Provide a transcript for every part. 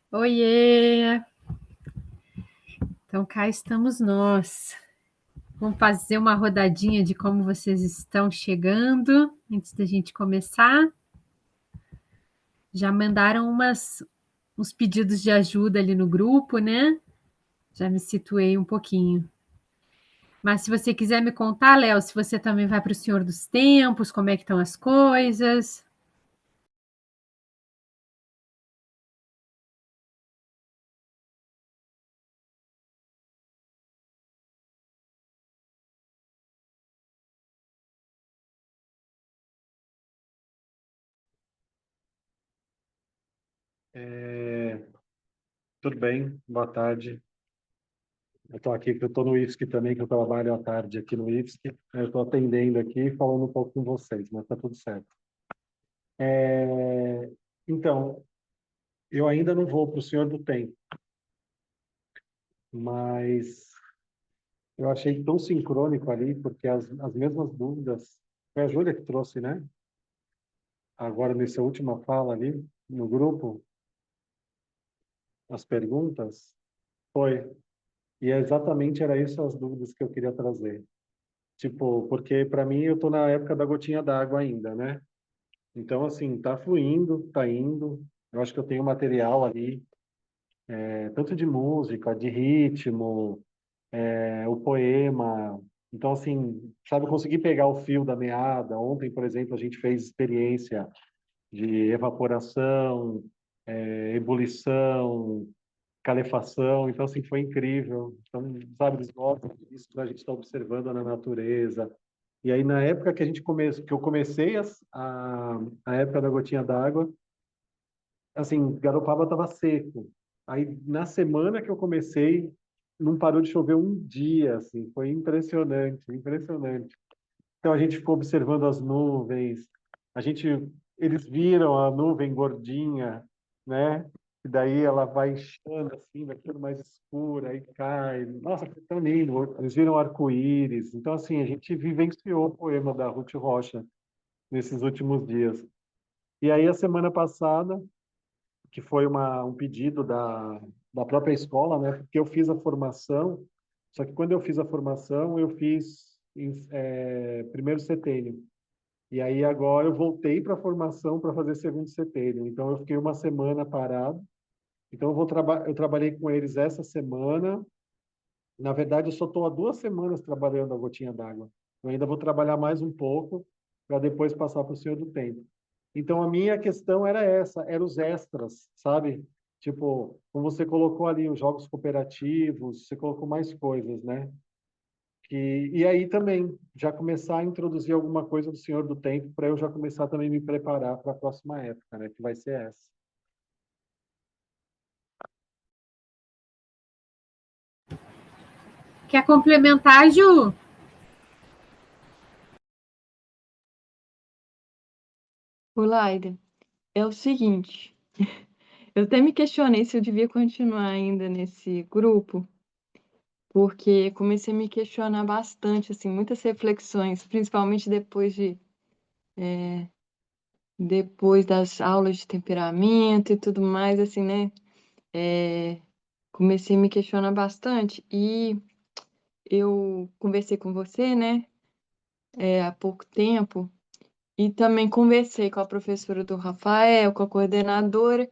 Oiê! Então cá estamos nós. Vamos fazer uma rodadinha de como vocês estão chegando antes da gente começar. Já mandaram uns pedidos de ajuda ali no grupo, né? Já me situei um pouquinho. Mas se você quiser me contar, Léo, se você também vai para o Senhor dos Tempos, como é que estão as coisas? É, tudo bem, boa tarde. Eu estou aqui, eu estou no IFSC também, que eu trabalho à tarde aqui no IFSC. Eu estou atendendo aqui e falando um pouco com vocês, mas está tudo certo. É, então, eu ainda não vou para o Senhor do Tempo, mas eu achei tão sincrônico ali, porque as mesmas dúvidas, foi a Júlia que trouxe, né? Agora, nessa última fala ali, no grupo, as perguntas, foi. E exatamente era isso as dúvidas que eu queria trazer. Tipo, porque para mim eu tô na época da gotinha d'água ainda, né? Então, assim, tá fluindo, tá indo. Eu acho que eu tenho material ali, tanto de música, de ritmo, o poema. Então, assim, sabe, eu consegui pegar o fio da meada. Ontem, por exemplo, a gente fez experiência de evaporação, ebulição, calefação. Então, assim, foi incrível. Então, sabe, eles gostam disso que a gente está observando na natureza. E aí, na época que que eu comecei a época da gotinha d'água, assim, Garopaba estava seco. Aí, na semana que eu comecei, não parou de chover um dia, assim, foi impressionante, impressionante. Então, a gente ficou observando as nuvens, a gente, eles viram a nuvem gordinha, né? E daí ela vai inchando, assim, vai ficando mais escura, aí cai. Nossa, foi tão lindo. Eles viram arco-íris. Então, assim, a gente vivenciou o poema da Ruth Rocha nesses últimos dias. E aí, a semana passada, que foi um pedido da própria escola, né? Porque eu fiz a formação, só que quando eu fiz a formação, eu fiz primeiro setênio. E aí agora eu voltei para a formação para fazer segundo setênio. Então eu fiquei uma semana parado. Então eu trabalhei com eles essa semana. Na verdade, eu só estou há 2 semanas trabalhando a gotinha d'água. Eu ainda vou trabalhar mais um pouco para depois passar para o Senhor do Tempo. Então, a minha questão era essa, eram os extras, sabe? Tipo, como você colocou ali os jogos cooperativos, você colocou mais coisas, né? E aí também, já começar a introduzir alguma coisa do Senhor do Tempo para eu já começar também a me preparar para a próxima época, né? Que vai ser essa. Quer complementar, Ju? Ô, Laida, é o seguinte, eu até me questionei se eu devia continuar ainda nesse grupo, porque comecei a me questionar bastante, assim, muitas reflexões, principalmente depois das aulas de temperamento e tudo mais, assim, né? É, comecei a me questionar bastante e eu conversei com você, né, há pouco tempo, e também conversei com a professora do Rafael, com a coordenadora,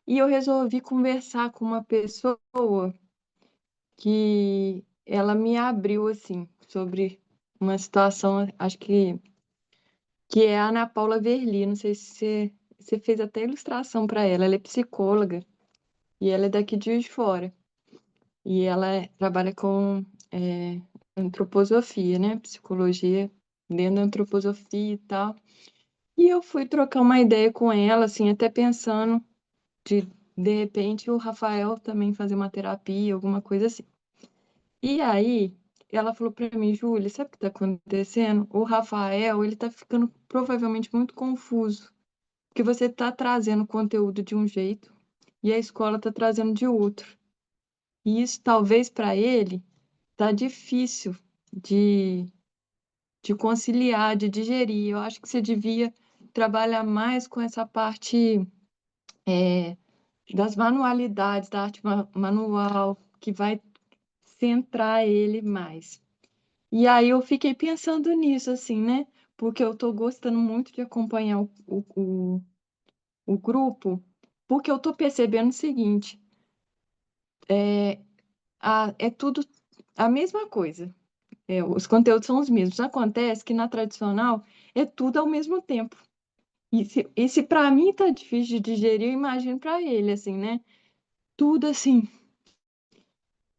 e eu resolvi conversar com uma pessoa que ela me abriu, assim, sobre uma situação, acho que é a Ana Paula Verli. Não sei se você fez até ilustração para ela. Ela é psicóloga e ela é daqui de Juiz de Fora. E ela trabalha com antroposofia, né? Psicologia dentro da antroposofia e tal. E eu fui trocar uma ideia com ela, assim, até pensando de repente, o Rafael também fazer uma terapia, alguma coisa assim. E aí, ela falou para mim, Júlia, sabe o que está acontecendo? O Rafael, ele está ficando provavelmente muito confuso, porque você está trazendo conteúdo de um jeito e a escola está trazendo de outro. E isso, talvez, para ele, tá difícil de, de conciliar, de digerir. Eu acho que você devia trabalhar mais com essa parte das manualidades, da arte manual, que vai centrar ele mais. E aí eu fiquei pensando nisso, assim, né? Porque eu tô gostando muito de acompanhar o grupo, porque eu tô percebendo o seguinte, é tudo a mesma coisa. Os conteúdos são os mesmos. Acontece que na tradicional é tudo ao mesmo tempo. E se para mim tá difícil de digerir, eu imagino para ele, assim, né? Tudo assim,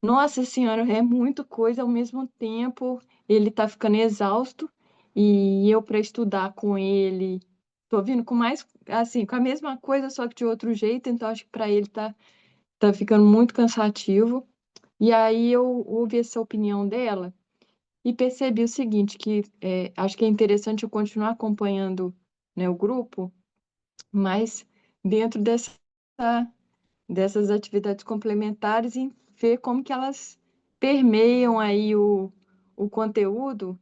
nossa senhora, é muita coisa ao mesmo tempo. Ele tá ficando exausto e eu para estudar com ele, tô vindo com mais, assim, com a mesma coisa, só que de outro jeito, então acho que para ele tá ficando muito cansativo. E aí eu ouvi essa opinião dela e percebi o seguinte, que acho que é interessante eu continuar acompanhando, né, o grupo, mas dentro dessas atividades complementares e ver como que elas permeiam aí o conteúdo,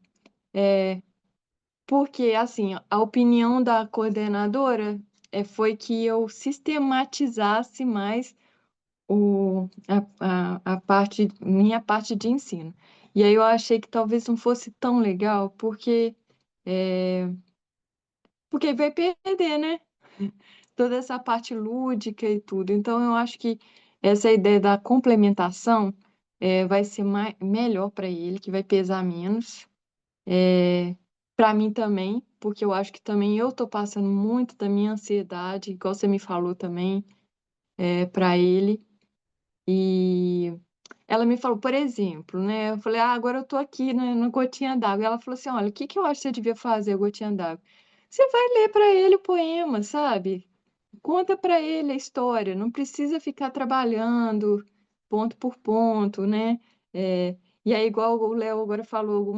porque, assim, a opinião da coordenadora foi que eu sistematizasse mais minha parte de ensino. E aí eu achei que talvez não fosse tão legal, porque vai perder, né? Toda essa parte lúdica e tudo. Então, eu acho que essa ideia da complementação vai ser melhor para ele, que vai pesar menos. Para mim também, porque eu acho que também eu estou passando muito da minha ansiedade, igual você me falou também, para ele. E ela me falou, por exemplo, né? Eu falei, agora eu tô aqui, né, no Gotinha d'Água. E ela falou assim, olha, o que que eu acho que você devia fazer, Gotinha d'Água? Você vai ler para ele o poema, sabe? Conta para ele a história, não precisa ficar trabalhando ponto por ponto, né? É, e aí, igual o Léo agora falou,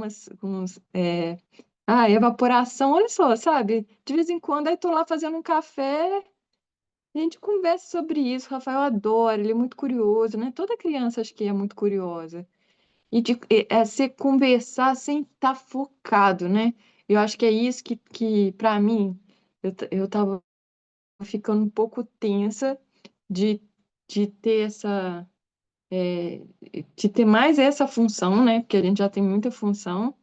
evaporação, olha só, sabe? De vez em quando, aí tô lá fazendo um café, a gente conversa sobre isso. O Rafael adora, ele é muito curioso, né? Toda criança acho que é muito curiosa. Você conversar sem estar focado, né? Eu acho que é isso que para mim, eu tava ficando um pouco tensa de, de ter de ter mais essa função, né? Porque a gente já tem muita função,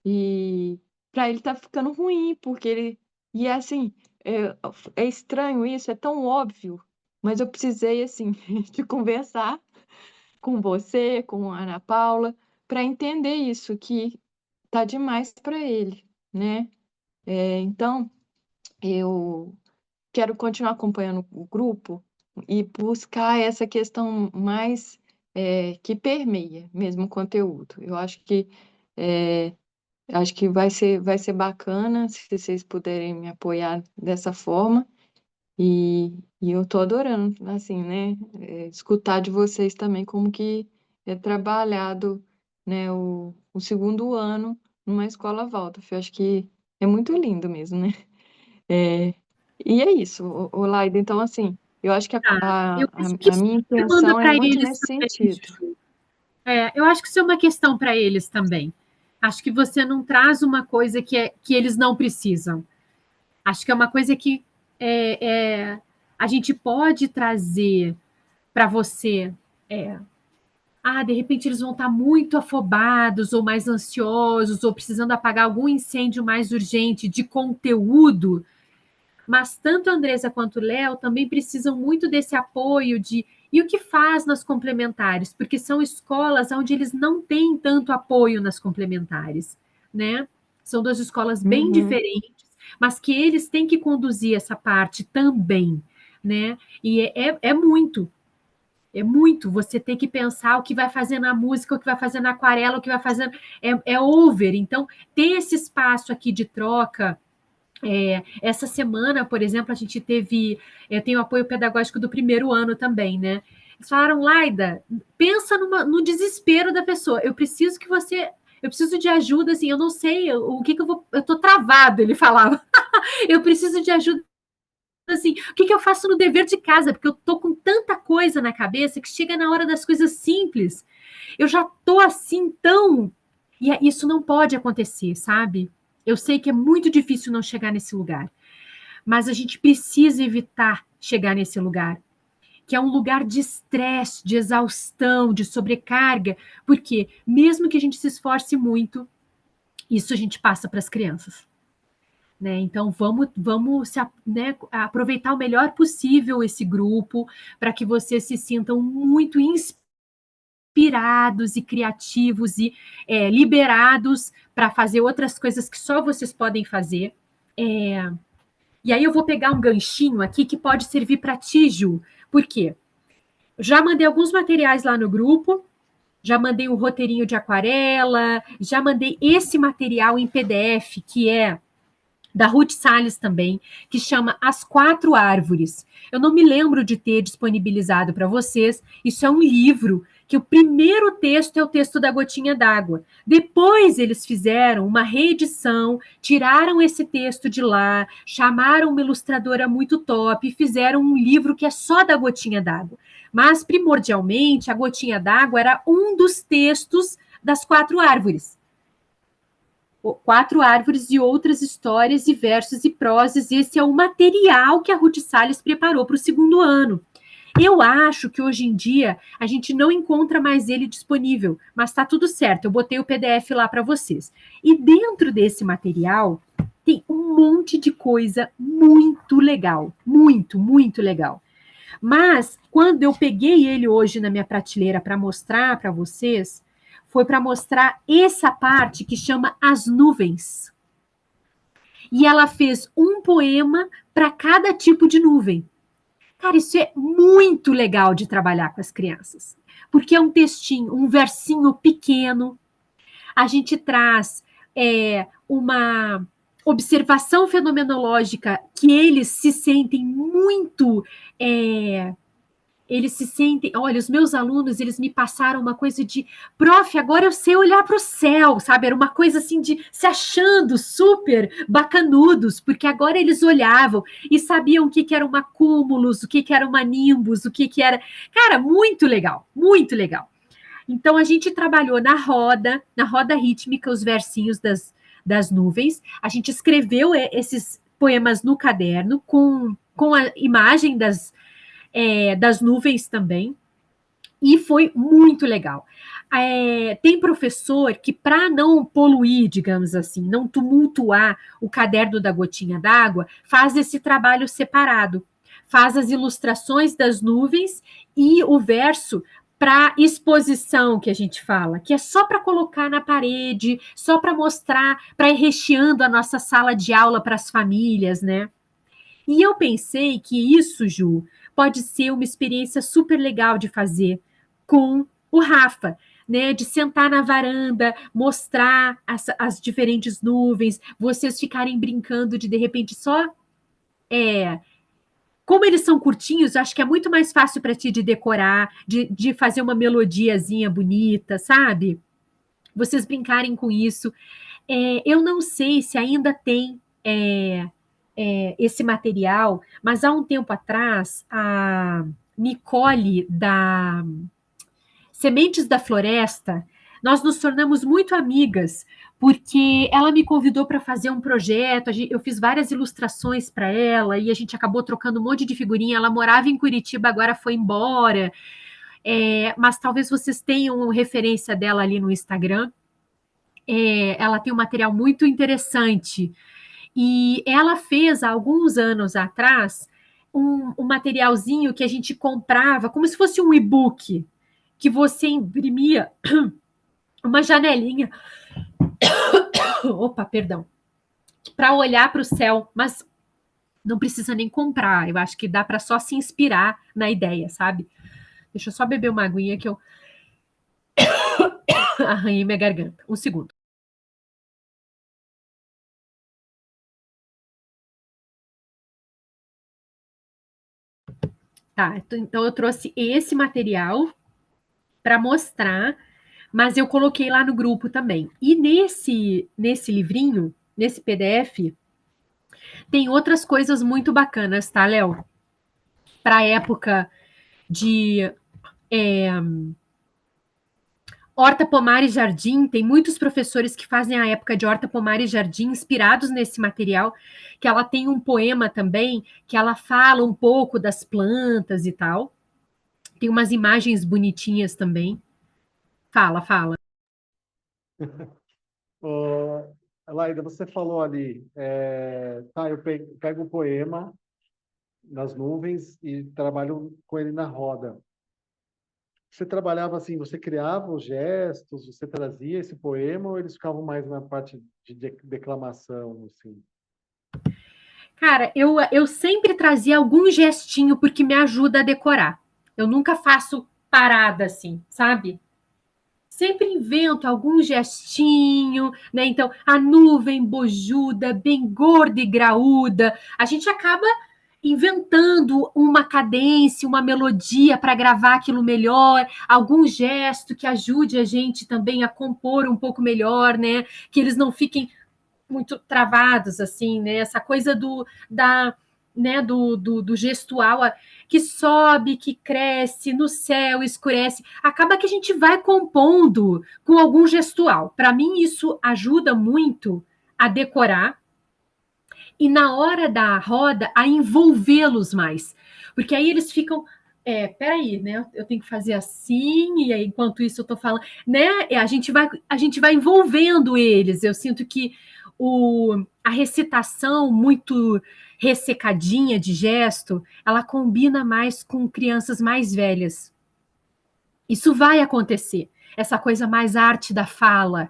e para ele tá ficando ruim, porque ele. E é assim, é estranho isso, é tão óbvio, mas eu precisei, assim, de conversar com você, com a Ana Paula, para entender isso, que tá demais para ele, né? Então, eu quero continuar acompanhando o grupo e buscar essa questão mais que permeia mesmo o conteúdo. Eu é, acho que vai ser bacana se vocês puderem me apoiar dessa forma. E eu tô adorando, assim, né? Escutar de vocês também como que é trabalhado, né, o segundo ano numa escola Waldorf. Eu acho que é muito lindo mesmo, né? É, e é isso, Laida. Então, assim, eu acho que a, Tá. a, Eu a, acho que a isso minha é uma demanda intenção é para muito eles nesse também, sentido. Ju. Eu acho que isso é uma questão para eles também. Acho que você não traz uma coisa que eles não precisam. Acho que é uma coisa que é, a gente pode trazer para você. é, de repente eles vão estar muito afobados, ou mais ansiosos, ou precisando apagar algum incêndio mais urgente de conteúdo. Mas tanto a Andresa quanto o Léo também precisam muito desse apoio de e o que faz nas complementares, porque são escolas onde eles não têm tanto apoio nas complementares, né? São duas escolas bem Uhum, diferentes, mas que eles têm que conduzir essa parte também, né? E é muito. É muito, você tem que pensar o que vai fazer na música, o que vai fazer na aquarela, o que vai fazer. É over. Então, ter esse espaço aqui de troca, essa semana, por exemplo, a gente teve. Eu tenho apoio pedagógico do primeiro ano também, né? Eles falaram, Laida, pensa no desespero da pessoa. Eu preciso que você. Eu preciso de ajuda, assim, eu não sei o que eu vou. Eu tô travado, ele falava. Eu preciso de ajuda, assim, o que eu faço no dever de casa? Porque eu tô com tanta coisa na cabeça que chega na hora das coisas simples. Eu já tô assim tão. E isso não pode acontecer, sabe? Eu sei que é muito difícil não chegar nesse lugar, mas a gente precisa evitar chegar nesse lugar. que é um lugar de estresse, de exaustão, de sobrecarga, porque mesmo que a gente se esforce muito, isso a gente passa para as crianças. Né? Então, vamos né, aproveitar o melhor possível esse grupo para que vocês se sintam muito inspirados e criativos e liberados para fazer outras coisas que só vocês podem fazer. E aí eu vou pegar um ganchinho aqui que pode servir para ti, Ju. Por quê? Já mandei alguns materiais lá no grupo, já mandei um roteirinho de aquarela, já mandei esse material em PDF, que é da Ruth Salles também, que chama As Quatro Árvores. Eu não me lembro de ter disponibilizado para vocês. Isso é um livro que o primeiro texto é o texto da Gotinha d'Água. Depois eles fizeram uma reedição, tiraram esse texto de lá, chamaram uma ilustradora muito top e fizeram um livro que é só da Gotinha d'Água. Mas, primordialmente, a Gotinha d'Água era um dos textos das Quatro Árvores. Quatro Árvores e Outras Histórias e Versos e Prosas. Esse é o material que a Ruth Salles preparou para o segundo ano. Eu acho que hoje em dia a gente não encontra mais ele disponível, mas está tudo certo, eu botei o PDF lá para vocês. E dentro desse material tem um monte de coisa muito legal, muito, muito legal. Mas quando eu peguei ele hoje na minha prateleira para mostrar para vocês, foi para mostrar essa parte que chama As Nuvens. E ela fez um poema para cada tipo de nuvem. Cara, isso é muito legal de trabalhar com as crianças, porque é um textinho, um versinho pequeno. A gente traz uma observação fenomenológica que eles se sentem muito... Eles se sentem, olha, os meus alunos, eles me passaram uma coisa de, prof, agora eu sei olhar para o céu, sabe? Era uma coisa assim de se achando super bacanudos, porque agora eles olhavam e sabiam o que era uma cúmulos, o que era uma nimbus, o que era... Cara, muito legal, muito legal. Então, a gente trabalhou na roda rítmica, os versinhos das nuvens, a gente escreveu esses poemas no caderno com a imagem das nuvens também, e foi muito legal. Tem professor que, para não poluir, digamos assim, não tumultuar o caderno da Gotinha d'Água, faz esse trabalho separado, faz as ilustrações das nuvens e o verso para exposição, que a gente fala, que é só para colocar na parede, só para mostrar, para ir recheando a nossa sala de aula para as famílias, né? E eu pensei que isso, Ju, pode ser uma experiência super legal de fazer com o Rafa, né? De sentar na varanda, mostrar as diferentes nuvens, vocês ficarem brincando de repente, só... Como eles são curtinhos, acho que é muito mais fácil para ti de decorar, de fazer uma melodiazinha bonita, sabe? Vocês brincarem com isso. Eu não sei se ainda tem... esse material, mas há um tempo atrás, a Nicole da Sementes da Floresta, nós nos tornamos muito amigas, porque ela me convidou para fazer um projeto, eu fiz várias ilustrações para ela, e a gente acabou trocando um monte de figurinha. Ela morava em Curitiba, agora foi embora, mas talvez vocês tenham referência dela ali no Instagram. Ela tem um material muito interessante, e ela fez, há alguns anos atrás, um materialzinho que a gente comprava, como se fosse um e-book, que você imprimia uma janelinha, opa, perdão, para olhar para o céu, mas não precisa nem comprar, eu acho que dá para só se inspirar na ideia, sabe? Deixa eu só beber uma aguinha que eu arranhei minha garganta. Um segundo. Tá, então eu trouxe esse material para mostrar, mas eu coloquei lá no grupo também. E nesse livrinho, nesse PDF, tem outras coisas muito bacanas, tá, Léo? Para a época de horta, pomar e jardim, tem muitos professores que fazem a época de horta, pomar e jardim inspirados nesse material, que ela tem um poema também, que ela fala um pouco das plantas e tal. Tem umas imagens bonitinhas também. Fala, fala. Ô, Laida, você falou ali, tá, eu pego o poema nas nuvens e trabalho com ele na roda. Você trabalhava assim, você criava os gestos, você trazia esse poema ou eles ficavam mais na parte de declamação, assim? Cara, eu sempre trazia algum gestinho porque me ajuda a decorar. Eu nunca faço parada assim, sabe? Sempre invento algum gestinho, né? Então, a nuvem bojuda, bem gorda e graúda, a gente acaba inventando uma cadência, uma melodia para gravar aquilo melhor, algum gesto que ajude a gente também a compor um pouco melhor, né? Que eles não fiquem muito travados, assim, né? Essa coisa do gestual que sobe, que cresce, no céu, escurece. Acaba que a gente vai compondo com algum gestual. Para mim, isso ajuda muito a decorar e na hora da roda a envolvê-los mais. Porque aí eles ficam. Peraí, né? Eu tenho que fazer assim, e aí, enquanto isso eu tô falando, né? A gente vai envolvendo eles. Eu sinto que a recitação muito ressecadinha de gesto, ela combina mais com crianças mais velhas. Isso vai acontecer. Essa coisa mais arte da fala,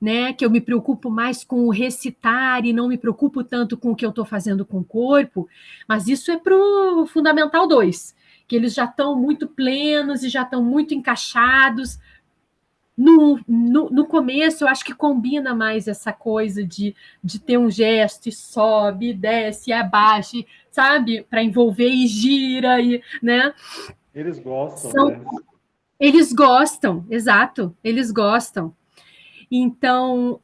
né? Que eu me preocupo mais com o recitar e não me preocupo tanto com o que eu estou fazendo com o corpo, mas isso é para o Fundamental 2, que eles já estão muito plenos e já estão muito encaixados. No começo, eu acho que combina mais essa coisa de ter um gesto e sobe, desce, abaixa, sabe? Para envolver e gira, e, né? Eles gostam, né? Eles gostam, exato, eles gostam. Então,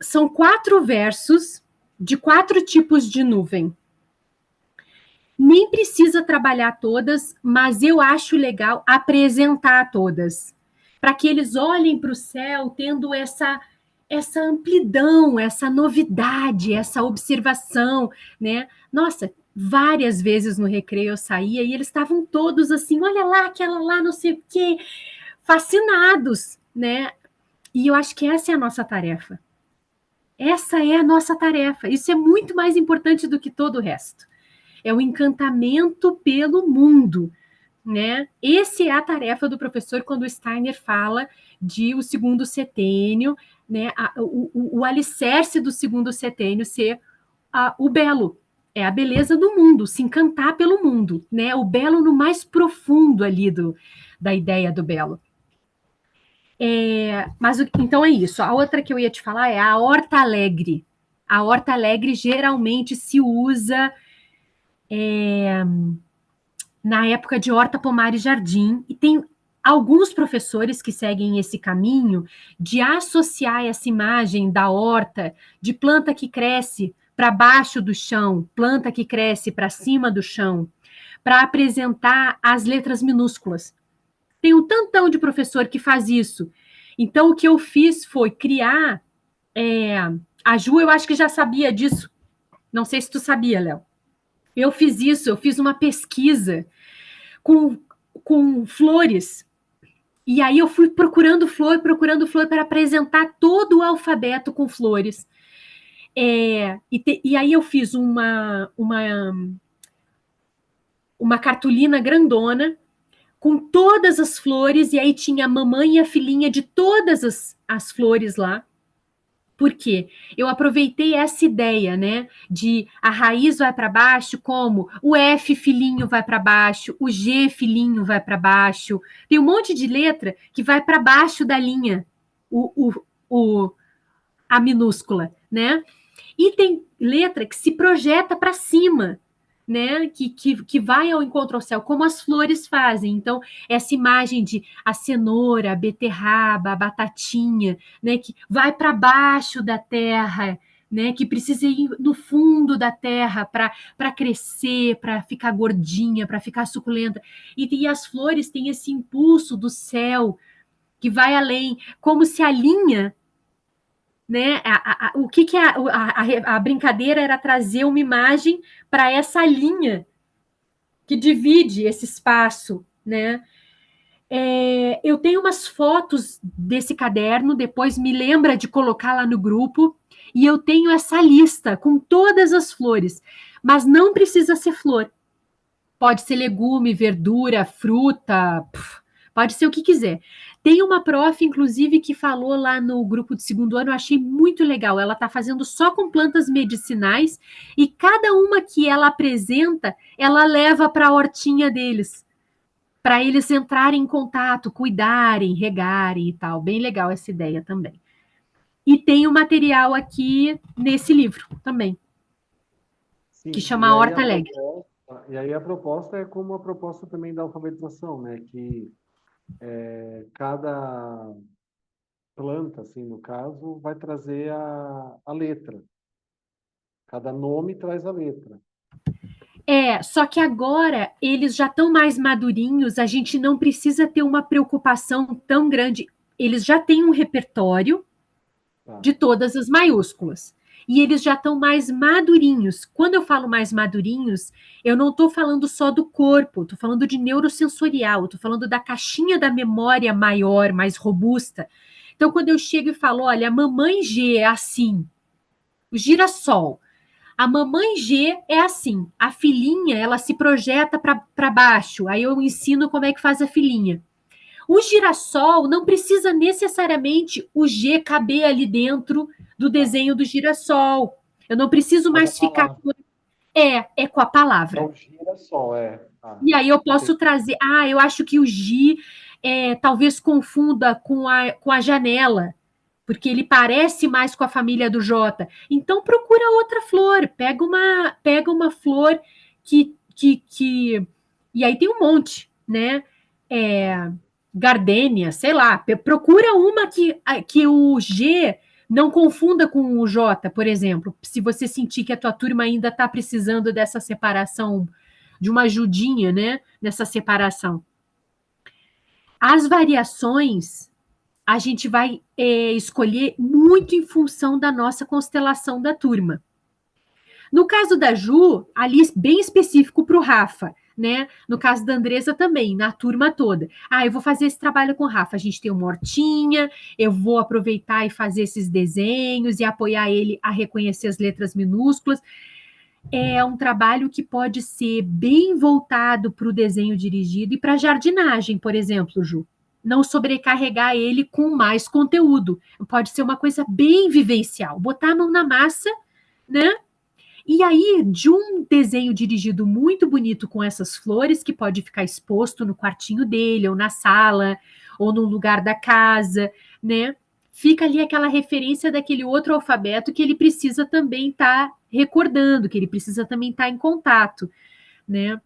são 4 versos de 4 tipos de nuvem. Nem precisa trabalhar todas, mas eu acho legal apresentar todas, para que eles olhem para o céu tendo essa amplidão, essa novidade, essa observação, né? Nossa, várias vezes no recreio eu saía e eles estavam todos assim, olha lá, aquela lá, não sei o quê, fascinados, né? E eu acho que essa é a nossa tarefa. Essa é a nossa tarefa. Isso é muito mais importante do que todo o resto. É o encantamento pelo mundo, né? Essa é a tarefa do professor quando o Steiner fala de o segundo setênio, né? O alicerce do segundo setênio ser o belo. É a beleza do mundo, se encantar pelo mundo, né? O belo no mais profundo ali da ideia do belo. Mas então é isso. A outra que eu ia te falar é a horta alegre. A horta alegre geralmente se usa na época de horta, pomar e jardim, e tem alguns professores que seguem esse caminho de associar essa imagem da horta, de planta que cresce para baixo do chão, planta que cresce para cima do chão, para apresentar as letras minúsculas. Tem um tantão de professor que faz isso. Então, o que eu fiz foi criar. A Ju, eu acho que já sabia disso. Não sei se tu sabia, Léo. Eu fiz isso, eu fiz uma pesquisa com flores. E aí eu fui procurando flor para apresentar todo o alfabeto com flores. E aí eu fiz uma cartolina grandona com todas as flores, e aí tinha a mamãe e a filhinha de todas as flores lá. Por quê? Eu aproveitei essa ideia, né? De a raiz vai para baixo, como o F filhinho vai para baixo, o G filhinho vai para baixo. Tem um monte de letra que vai para baixo da linha, a minúscula, né? E tem letra que se projeta para cima, né? Que vai ao encontro ao céu, como as flores fazem. Então, essa imagem de a cenoura, a beterraba, a batatinha, né? Que vai para baixo da terra, né? Que precisa ir no fundo da terra para crescer, para ficar gordinha, para ficar suculenta. E as flores têm esse impulso do céu que vai além, como se a linha, né? O que a brincadeira era trazer uma imagem para essa linha que divide esse espaço né? Eu tenho umas fotos desse caderno, depois me lembra de colocar lá no grupo, e eu tenho essa lista com todas as flores, mas não precisa ser flor. Pode ser legume, verdura, fruta, pode ser o que quiser. Tem uma prof, inclusive, que falou lá no grupo de segundo ano, eu achei muito legal. Ela está fazendo só com plantas medicinais e cada uma que ela apresenta, ela leva para a hortinha deles, para eles entrarem em contato, cuidarem, regarem e tal. Bem legal essa ideia também. E tem o material aqui nesse livro também, que Sim, chama Horta Alegre. e aí a proposta é como a proposta também da alfabetização, né? Que cada planta, assim, no caso, vai trazer a letra. Cada nome traz a letra. Só que agora eles já estão mais madurinhos, a gente não precisa ter uma preocupação tão grande. Eles já têm um repertório Tá. de todas as maiúsculas. E eles já estão mais madurinhos. Quando eu falo mais madurinhos, eu não estou falando só do corpo, estou falando de neurosensorial, estou falando da caixinha da memória maior, mais robusta. Então, quando eu chego e falo, olha, a mamãe G é assim, o girassol, a mamãe G é assim, a filhinha, ela se projeta para baixo, aí eu ensino como é que faz a filhinha. O girassol não precisa necessariamente o G caber ali dentro do desenho do girassol. Eu não preciso Mas a mais ficar palavra. é com a palavra. Então, girassol, é. Ah, E aí eu posso entendi. trazer, eu acho que o G talvez confunda com a janela, porque ele parece mais com a família do J. Então procura outra flor, pega uma flor que e aí tem um monte, né? Gardênia, sei lá, procura uma que o G não confunda com o J, por exemplo. Se você sentir que a tua turma ainda está precisando dessa separação, de uma ajudinha, né? Nessa separação. As variações a gente vai escolher muito em função da nossa constelação da turma. No caso da Ju, ali bem específico para o Rafa, né? No caso da Andresa também, na turma toda. Eu vou fazer esse trabalho com o Rafa. A gente tem uma hortinha, eu vou aproveitar e fazer esses desenhos e apoiar ele a reconhecer as letras minúsculas. É um trabalho que pode ser bem voltado para o desenho dirigido e para a jardinagem, por exemplo, Ju. Não sobrecarregar ele com mais conteúdo. Pode ser uma coisa bem vivencial. Botar a mão na massa, né? E aí, de um desenho dirigido muito bonito com essas flores, que pode ficar exposto no quartinho dele, ou na sala, ou no lugar da casa, né? Fica ali aquela referência daquele outro alfabeto que ele precisa também estar recordando, que ele precisa também estar em contato, né?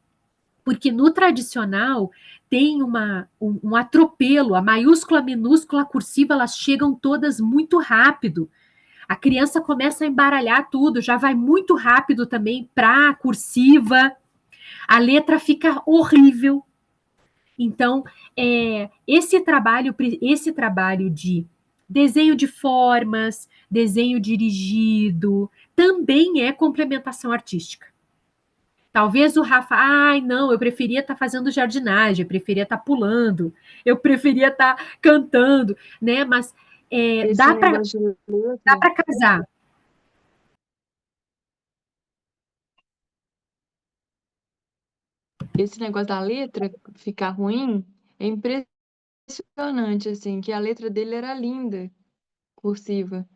Porque no tradicional tem um atropelo, a maiúscula, a minúscula, a cursiva, elas chegam todas muito rápido. A criança começa a embaralhar tudo, já vai muito rápido também para a cursiva, a letra fica horrível. Então, esse trabalho de desenho de formas, desenho dirigido, também é complementação artística. Talvez o Rafa, não, eu preferia estar fazendo jardinagem, eu preferia estar pulando, eu preferia estar cantando, né? Mas Esse dá para negócio de dá letra, para casar. esse negócio da letra ficar ruim é impressionante, assim, que a letra dele era linda, cursiva.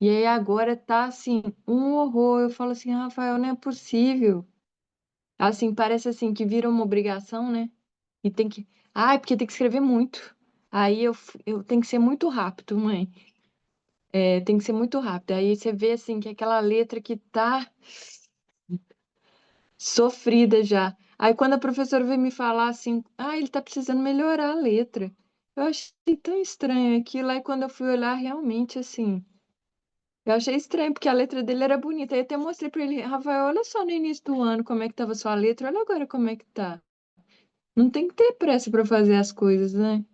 E aí agora tá assim, um horror. Eu falo assim, Rafael, não é possível. Assim, parece assim que vira uma obrigação, né? E tem que. Porque tem que escrever muito. Aí eu tenho que ser muito rápido, mãe. Tem que ser muito rápido. Aí você vê assim que aquela letra que tá sofrida já. Aí quando a professora veio me falar assim, ele tá precisando melhorar a letra. Eu achei tão estranho aquilo. Aí quando eu fui olhar, realmente assim. Eu achei estranho, porque a letra dele era bonita. Aí eu até mostrei pra ele, Rafael, olha só no início do ano como é que tava sua letra, olha agora como é que tá. Não tem que ter pressa pra fazer as coisas, né?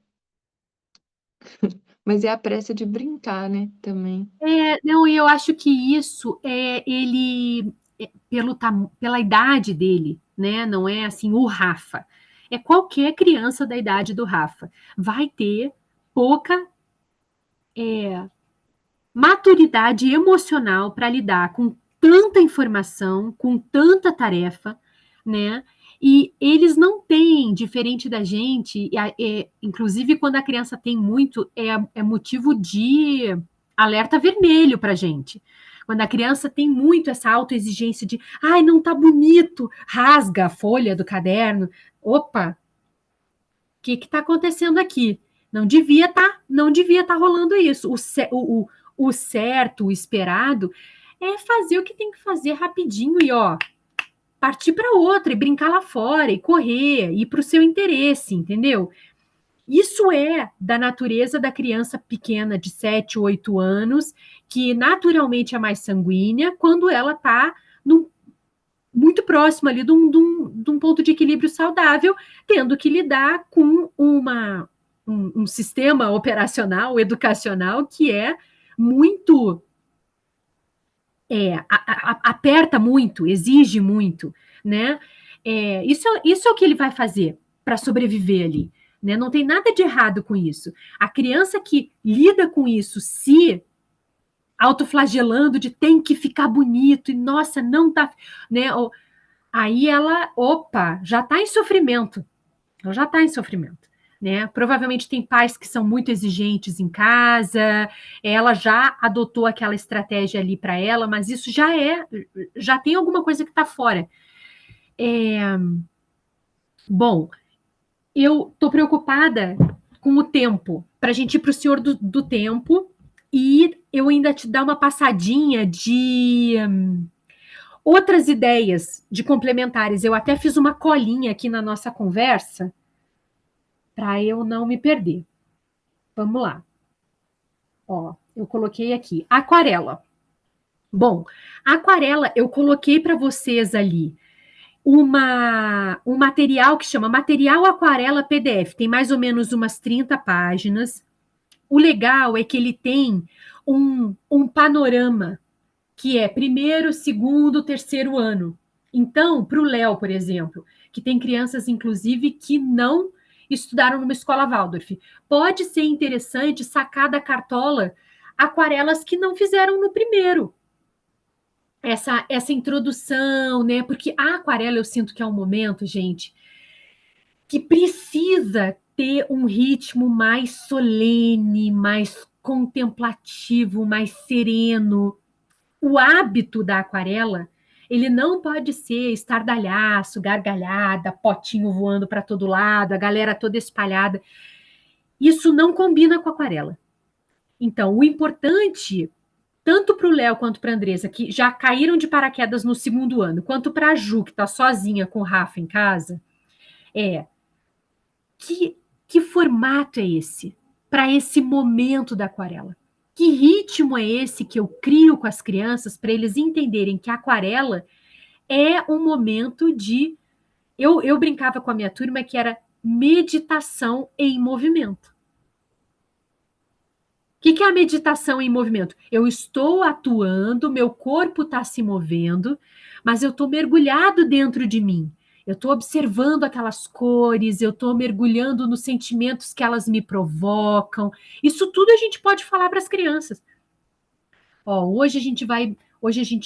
Mas é a pressa de brincar, né? Também. Não, e eu acho que isso ele pela idade dele, né? Não é assim o Rafa. é qualquer criança da idade do Rafa. Vai ter pouca maturidade emocional para lidar com tanta informação, com tanta tarefa, né? E eles não têm, diferente da gente, inclusive quando a criança tem muito, é motivo de alerta vermelho para a gente. Quando a criança tem muito essa autoexigência de, ai, não tá bonito, rasga a folha do caderno. Opa, o que está acontecendo aqui? Não devia tá rolando isso. O certo, o esperado, é fazer o que tem que fazer rapidinho e, ó, partir para outra e brincar lá fora e correr, ir para o seu interesse, entendeu? Isso é da natureza da criança pequena de 7, 8 anos, que naturalmente é mais sanguínea, quando ela está muito próximo ali de um ponto de equilíbrio saudável, tendo que lidar com um sistema operacional, educacional, que é muito aperta muito, exige muito, né? Isso é o que ele vai fazer para sobreviver ali, né? Não tem nada de errado com isso. A criança que lida com isso, se autoflagelando de tem que ficar bonito e nossa, não tá, né? Aí ela, opa, já está em sofrimento. Ela já está em sofrimento. Né? Provavelmente tem pais que são muito exigentes em casa, ela já adotou aquela estratégia ali para ela, mas isso já tem alguma coisa que está fora. Bom, eu estou preocupada com o tempo, para a gente ir para o Senhor do Tempo, e eu ainda te dar uma passadinha de outras ideias de complementares. Eu até fiz uma colinha aqui na nossa conversa, para eu não me perder. Vamos lá. Ó, eu coloquei aqui, aquarela. Bom, aquarela eu coloquei para vocês ali um material que chama Material Aquarela PDF. Tem mais ou menos umas 30 páginas. O legal é que ele tem um panorama, que é primeiro, segundo, terceiro ano. Então, para o Léo, por exemplo, que tem crianças, inclusive, que não estudaram numa escola Waldorf, pode ser interessante sacar da cartola aquarelas que não fizeram no primeiro. Essa introdução, né? Porque a aquarela eu sinto que é um momento, gente, que precisa ter um ritmo mais solene, mais contemplativo, mais sereno. O hábito da aquarela, ele não pode ser estardalhaço, gargalhada, potinho voando para todo lado, a galera toda espalhada. Isso não combina com a aquarela. Então, o importante, tanto para o Léo quanto para a Andressa, que já caíram de paraquedas no segundo ano, quanto para a Ju, que está sozinha com o Rafa em casa, que formato é esse para esse momento da aquarela? Que ritmo é esse que eu crio com as crianças para eles entenderem que a aquarela é um momento de... Eu brincava com a minha turma que era meditação em movimento. O que é a meditação em movimento? Eu estou atuando, meu corpo está se movendo, mas eu estou mergulhado dentro de mim. Eu estou observando aquelas cores, eu estou mergulhando nos sentimentos que elas me provocam. Isso tudo a gente pode falar para as crianças. Ó, hoje a gente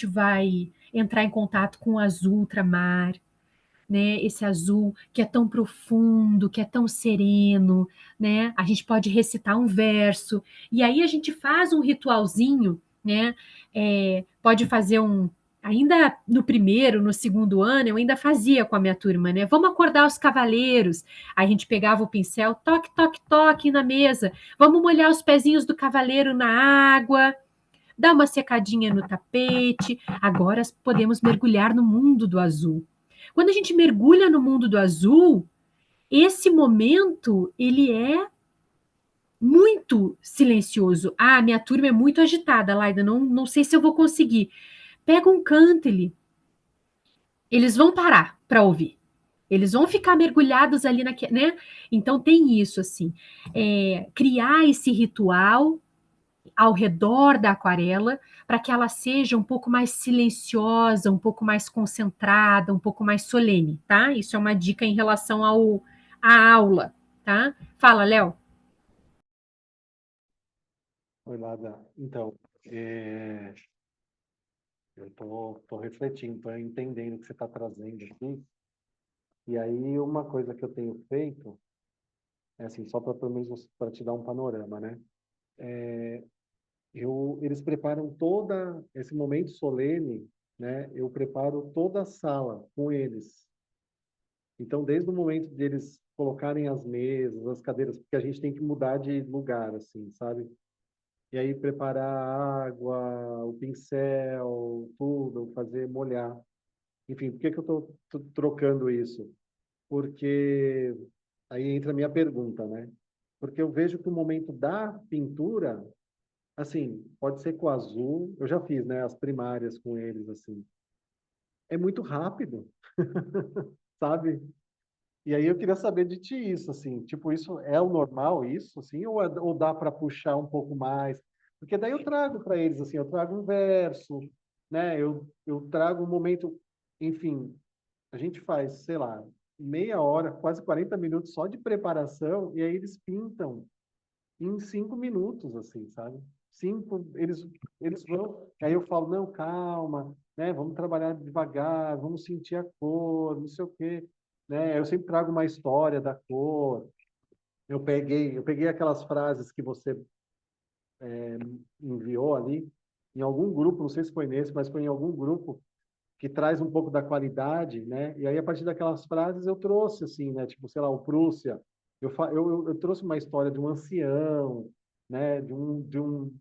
vai entrar em contato com o azul ultramar, né? Esse azul que é tão profundo, que é tão sereno, né? A gente pode recitar um verso e aí a gente faz um ritualzinho, né? Pode fazer ainda no primeiro, no segundo ano, eu ainda fazia com a minha turma, né? Vamos acordar os cavaleiros. Aí a gente pegava o pincel, toque, toque, toque na mesa. Vamos molhar os pezinhos do cavaleiro na água. Dá uma secadinha no tapete. Agora podemos mergulhar no mundo do azul. Quando a gente mergulha no mundo do azul, esse momento, ele é muito silencioso. Ah, minha turma é muito agitada, Laida, não sei se eu vou conseguir. Pega um cântele. Eles vão parar para ouvir. Eles vão ficar mergulhados ali, né? Então tem isso, assim. Criar esse ritual ao redor da aquarela, para que ela seja um pouco mais silenciosa, um pouco mais concentrada, um pouco mais solene, tá? Isso é uma dica em relação à aula, tá? Fala, Léo. Oi, Lada. Então, eu tô refletindo, tô entendendo o que você está trazendo aqui. E aí, uma coisa que eu tenho feito, é assim, só para pelo menos para te dar um panorama, né? Eles preparam toda esse momento solene, né? Eu preparo toda a sala com eles. Então, desde o momento deles colocarem as mesas, as cadeiras, porque a gente tem que mudar de lugar, assim, sabe? E aí preparar a água, o pincel, tudo, fazer molhar. Enfim, por que que eu estou trocando isso? Porque aí entra a minha pergunta, né? Porque eu vejo que o momento da pintura, assim, pode ser com o azul, eu já fiz, né, as primárias com eles, assim, é muito rápido, sabe? E aí eu queria saber de ti isso, assim, tipo, isso é o normal, isso, assim, ou dá para puxar um pouco mais? Porque daí eu trago para eles, assim, eu trago um verso, né? Eu trago um momento, enfim, a gente faz, sei lá, meia hora, quase 40 minutos só de preparação, e aí eles pintam em 5 minutos, assim, sabe? Eles vão, aí eu falo, não, calma, né? Vamos trabalhar devagar, vamos sentir a cor, não sei o quê, né? Eu sempre trago uma história da cor. Eu peguei aquelas frases que você enviou ali, em algum grupo, não sei se foi nesse, mas foi em algum grupo, que traz um pouco da qualidade, né? E aí, a partir daquelas frases, eu trouxe, assim, né? Tipo, sei lá, o Prússia. Eu trouxe uma história de um ancião, né? De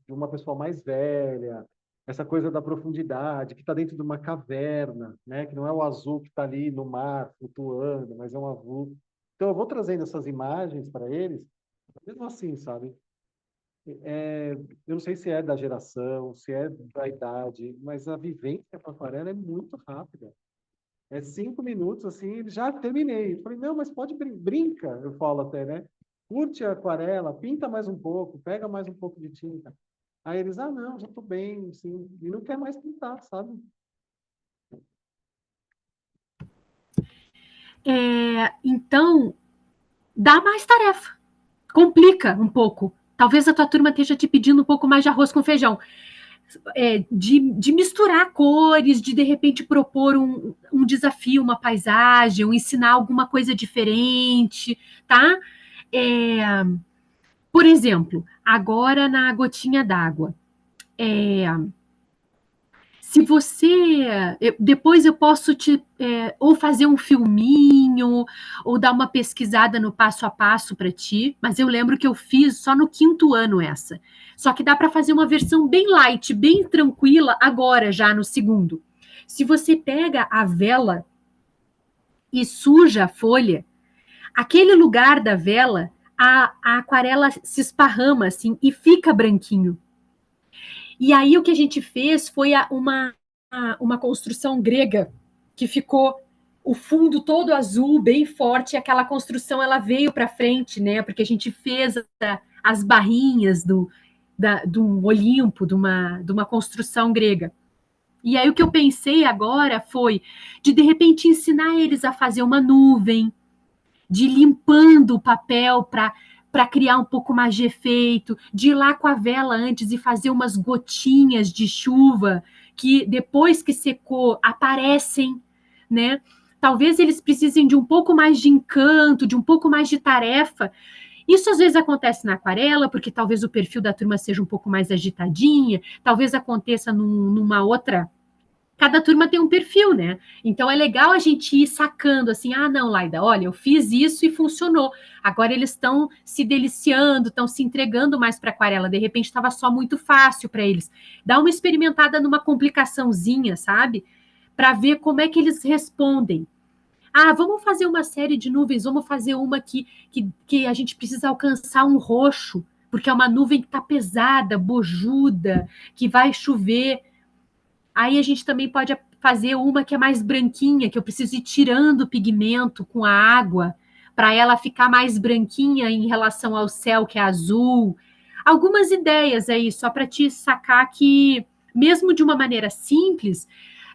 uma pessoa mais velha, essa coisa da profundidade, que está dentro de uma caverna, né? Que não é o azul que está ali no mar, flutuando, mas é um azul. Então, eu vou trazendo essas imagens para eles, mesmo assim, sabe? Eu não sei se é da geração, se é da idade, mas a vivência com a aquarela é muito rápida. É 5 minutos, assim, já terminei. Eu falei, não, mas pode brinca, eu falo até, né? Curte a aquarela, pinta mais um pouco, pega mais um pouco de tinta. Aí eles, ah, não, já estou bem, assim, e não quer mais pintar, sabe? Então, dá mais tarefa, complica um pouco. Talvez a tua turma esteja te pedindo um pouco mais de arroz com feijão. De misturar cores, de repente propor um desafio, uma paisagem, ou ensinar alguma coisa diferente, tá? É, por exemplo, agora na gotinha d'água. Se você. Depois eu posso ou fazer um filminho, ou dar uma pesquisada no passo a passo para ti, mas eu lembro que eu fiz só no 5º ano essa. Só que dá para fazer uma versão bem light, bem tranquila, agora já no 2º. Se você pega a vela e suja a folha, aquele lugar da vela, a aquarela se esparrama assim e fica branquinho. E aí o que a gente fez foi uma construção grega que ficou o fundo todo azul, bem forte, e aquela construção ela veio para frente, né? Porque a gente fez as barrinhas de um Olimpo, de uma construção grega. E aí o que eu pensei agora foi de repente ensinar eles a fazer uma nuvem, de ir limpando o papel para criar um pouco mais de efeito, de ir lá com a vela antes e fazer umas gotinhas de chuva que depois que secou aparecem, né? Talvez eles precisem de um pouco mais de encanto, de um pouco mais de tarefa. Isso às vezes acontece na aquarela, porque talvez o perfil da turma seja um pouco mais agitadinha, talvez aconteça numa outra. Cada turma tem um perfil, né? Então é legal a gente ir sacando assim, ah, não, Laida, olha, eu fiz isso e funcionou. Agora eles estão se deliciando, estão se entregando mais para aquarela. De repente estava só muito fácil para eles. Dá uma experimentada numa complicaçãozinha, sabe? Para ver como é que eles respondem. Ah, vamos fazer uma série de nuvens, vamos fazer uma que a gente precisa alcançar um roxo, porque é uma nuvem que está pesada, bojuda, que vai chover. Aí a gente também pode fazer uma que é mais branquinha, que eu preciso ir tirando o pigmento com a água para ela ficar mais branquinha em relação ao céu que é azul. algumas ideias aí, só para te sacar que, mesmo de uma maneira simples,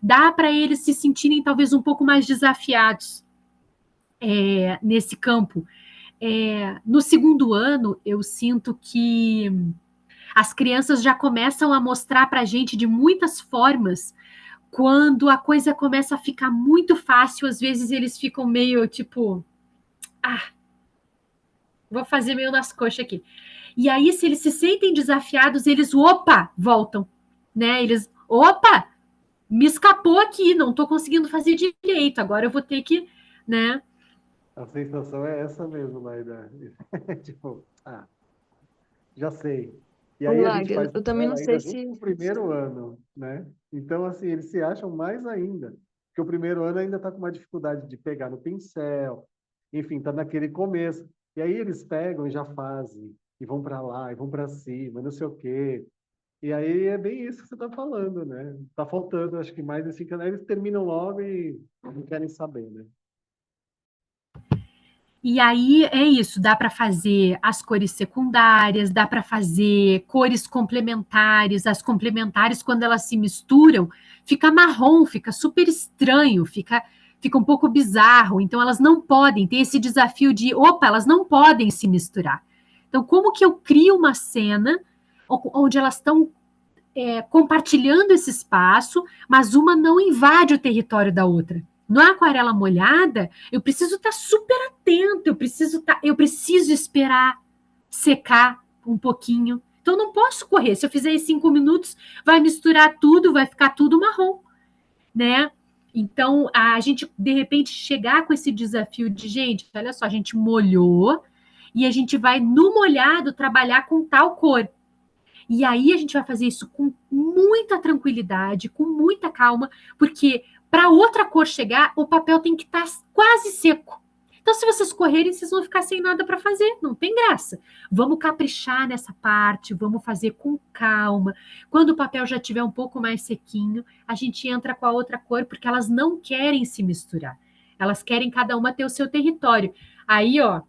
dá para eles se sentirem talvez um pouco mais desafiados nesse campo. No segundo ano, eu sinto que as crianças já começam a mostrar para a gente de muitas formas. Quando a coisa começa a ficar muito fácil, às vezes eles ficam meio tipo, vou fazer meio nas coxas aqui. E aí, se eles se sentem desafiados, eles, opa, voltam, né? Eles, opa, me escapou aqui, não estou conseguindo fazer direito, agora eu vou ter que, né? A sensação é essa mesmo, Laida. Tipo, já sei. E aí a gente Laga, faz eu com também não ela sei ainda junto se. com o primeiro ano, né? Então, assim, eles se acham mais ainda, porque o primeiro ano ainda está com uma dificuldade de pegar no pincel, enfim, está naquele começo. E aí eles pegam e já fazem, e vão para lá, e vão para cima, não sei o quê. E aí é bem isso que você está falando, né? Tá faltando, acho que mais assim, que eles terminam logo e não querem saber, né? E aí é isso, dá para fazer as cores secundárias, dá para fazer cores complementares. As complementares, quando elas se misturam, fica marrom, fica super estranho, fica um pouco bizarro. Então elas não podem ter esse desafio de, opa, elas não podem se misturar. Então, como que eu crio uma cena onde elas estão compartilhando esse espaço, mas uma não invade o território da outra? Na aquarela molhada, eu preciso estar super atento, eu preciso esperar secar um pouquinho. Então, eu não posso correr. Se eu fizer em 5 minutos, vai misturar tudo, vai ficar tudo marrom, né? Então, a gente, de repente, chegar com esse desafio de, gente, olha só, a gente molhou e a gente vai, no molhado, trabalhar com tal cor. E aí a gente vai fazer isso com muita tranquilidade, com muita calma, porque para outra cor chegar, o papel tem que estar quase seco. Então, se vocês correrem, vocês vão ficar sem nada para fazer, não tem graça. Vamos caprichar nessa parte, vamos fazer com calma. Quando o papel já estiver um pouco mais sequinho, a gente entra com a outra cor, porque elas não querem se misturar. Elas querem cada uma ter o seu território. Aí, ó,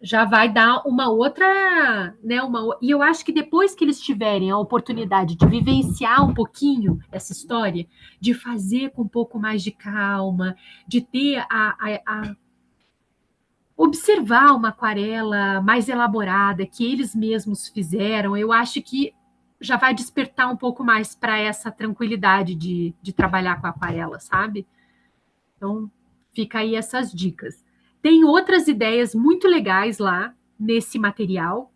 já vai dar uma outra, né? E eu acho que depois que eles tiverem a oportunidade de vivenciar um pouquinho essa história, de fazer com um pouco mais de calma, de ter observar uma aquarela mais elaborada que eles mesmos fizeram, eu acho que já vai despertar um pouco mais para essa tranquilidade de trabalhar com a aquarela, sabe? Então, fica aí essas dicas. Tem outras ideias muito legais lá nesse material.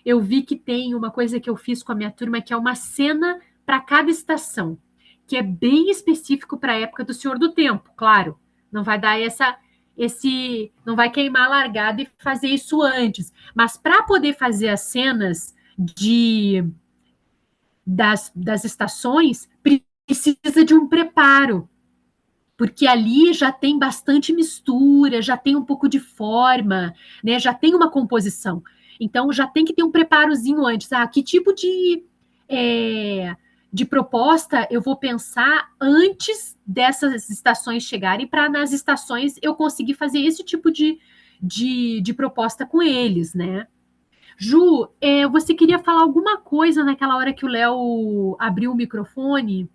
Eu vi que tem uma coisa que eu fiz com a minha turma, que é uma cena para cada estação, que é bem específico para a época do Senhor do Tempo, claro. Não vai dar não vai queimar a largada e fazer isso antes. Mas para poder fazer as cenas das estações, precisa de um preparo, porque ali já tem bastante mistura, já tem um pouco de forma, né? Já tem uma composição. Então já tem que ter um preparozinho antes. Que tipo de proposta eu vou pensar antes dessas estações chegarem, para nas estações eu conseguir fazer esse tipo de proposta com eles, né? Ju, você queria falar alguma coisa naquela hora que o Léo abriu o microfone?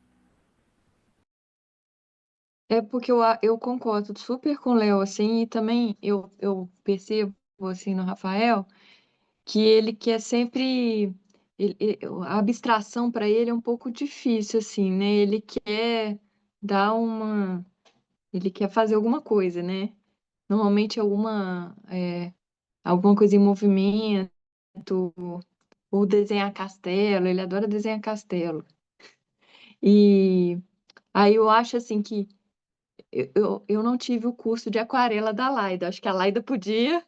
É porque eu concordo super com o Léo, assim, e também eu percebo, assim, no Rafael, que ele quer sempre. A abstração para ele é um pouco difícil, assim, né? Ele quer dar uma. Ele quer fazer alguma coisa, né? Normalmente alguma coisa em movimento, ou desenhar castelo, ele adora desenhar castelo. E aí eu acho, assim, que eu não tive o curso de aquarela da Laida. Acho que a Laida podia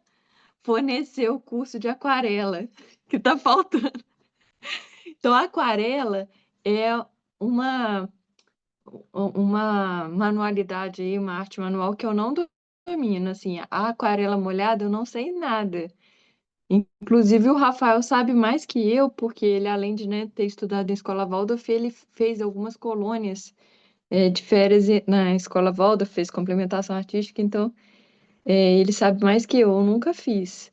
fornecer o curso de aquarela que está faltando. Então, a aquarela é uma, uma manualidade aí, uma arte manual que eu não domino. Assim, a aquarela molhada eu não sei nada. Inclusive, o Rafael sabe mais que eu, porque ele, além de, né, ter estudado em escola Waldorf, ele fez algumas colônias de férias na escola Waldorf, fez complementação artística, então ele sabe mais que eu nunca fiz.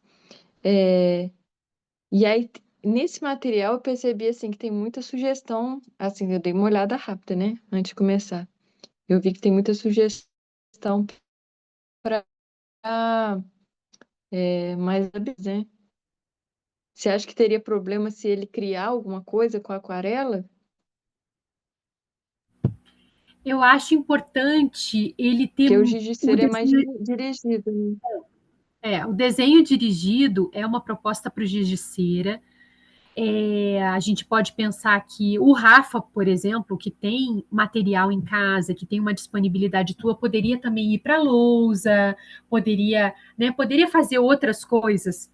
E aí nesse material eu percebi, assim, que tem muita sugestão, assim, eu dei uma olhada rápida, né, antes de começar. Eu vi que tem muita sugestão para mais lápis, né? Você acha que teria problema se ele criar alguma coisa com a aquarela? Eu acho importante ele ter Porque o giz de o cera é mais desenho, dirigido, né? o desenho dirigido é uma proposta para o giz de cera. A gente pode pensar que o Rafa, por exemplo, que tem material em casa, que tem uma disponibilidade tua, poderia também ir para a lousa, poderia, né, poderia fazer outras coisas.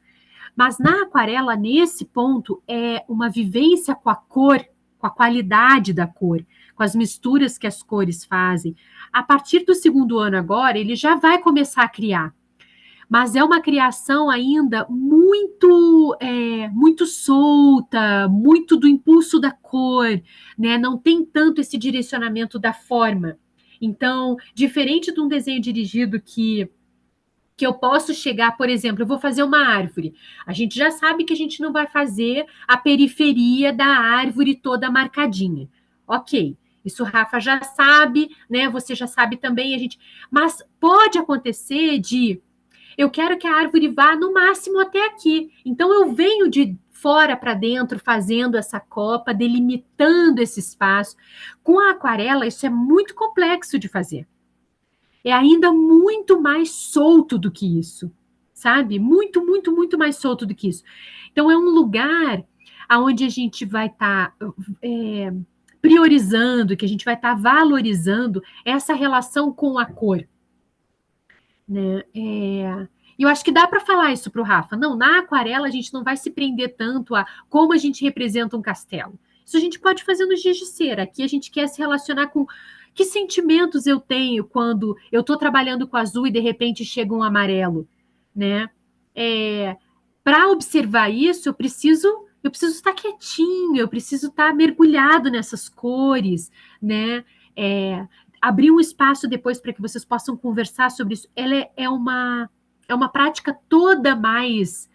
Mas na aquarela, nesse ponto, é uma vivência com a cor, com a qualidade da cor, com as misturas que as cores fazem. A partir do segundo ano agora, ele já vai começar a criar, mas é uma criação ainda muito solta, muito do impulso da cor, né? Não tem tanto esse direcionamento da forma. Então, diferente de um desenho dirigido que eu posso chegar, por exemplo, eu vou fazer uma árvore. A gente já sabe que a gente não vai fazer a periferia da árvore toda marcadinha. Ok, isso o Rafa já sabe, né? Você já sabe também, a gente. Mas pode acontecer de eu quero que a árvore vá no máximo até aqui. Então eu venho de fora para dentro fazendo essa copa, delimitando esse espaço. Com a aquarela, isso é muito complexo de fazer. É ainda muito mais solto do que isso, sabe? Muito mais solto do que isso. Então é um lugar aonde a gente vai estar priorizando, que a gente vai estar valorizando essa relação com a cor, né? E eu acho que dá para falar isso para o Rafa. Não, na aquarela a gente não vai se prender tanto a como a gente representa um castelo. Isso a gente pode fazer no giz de cera. Aqui a gente quer se relacionar com que sentimentos eu tenho quando eu estou trabalhando com azul e de repente chega um amarelo, né? Para observar isso, eu preciso estar quietinho, eu preciso estar mergulhado nessas cores, né? É, abrir um espaço depois para que vocês possam conversar sobre isso. Ela é uma prática toda mais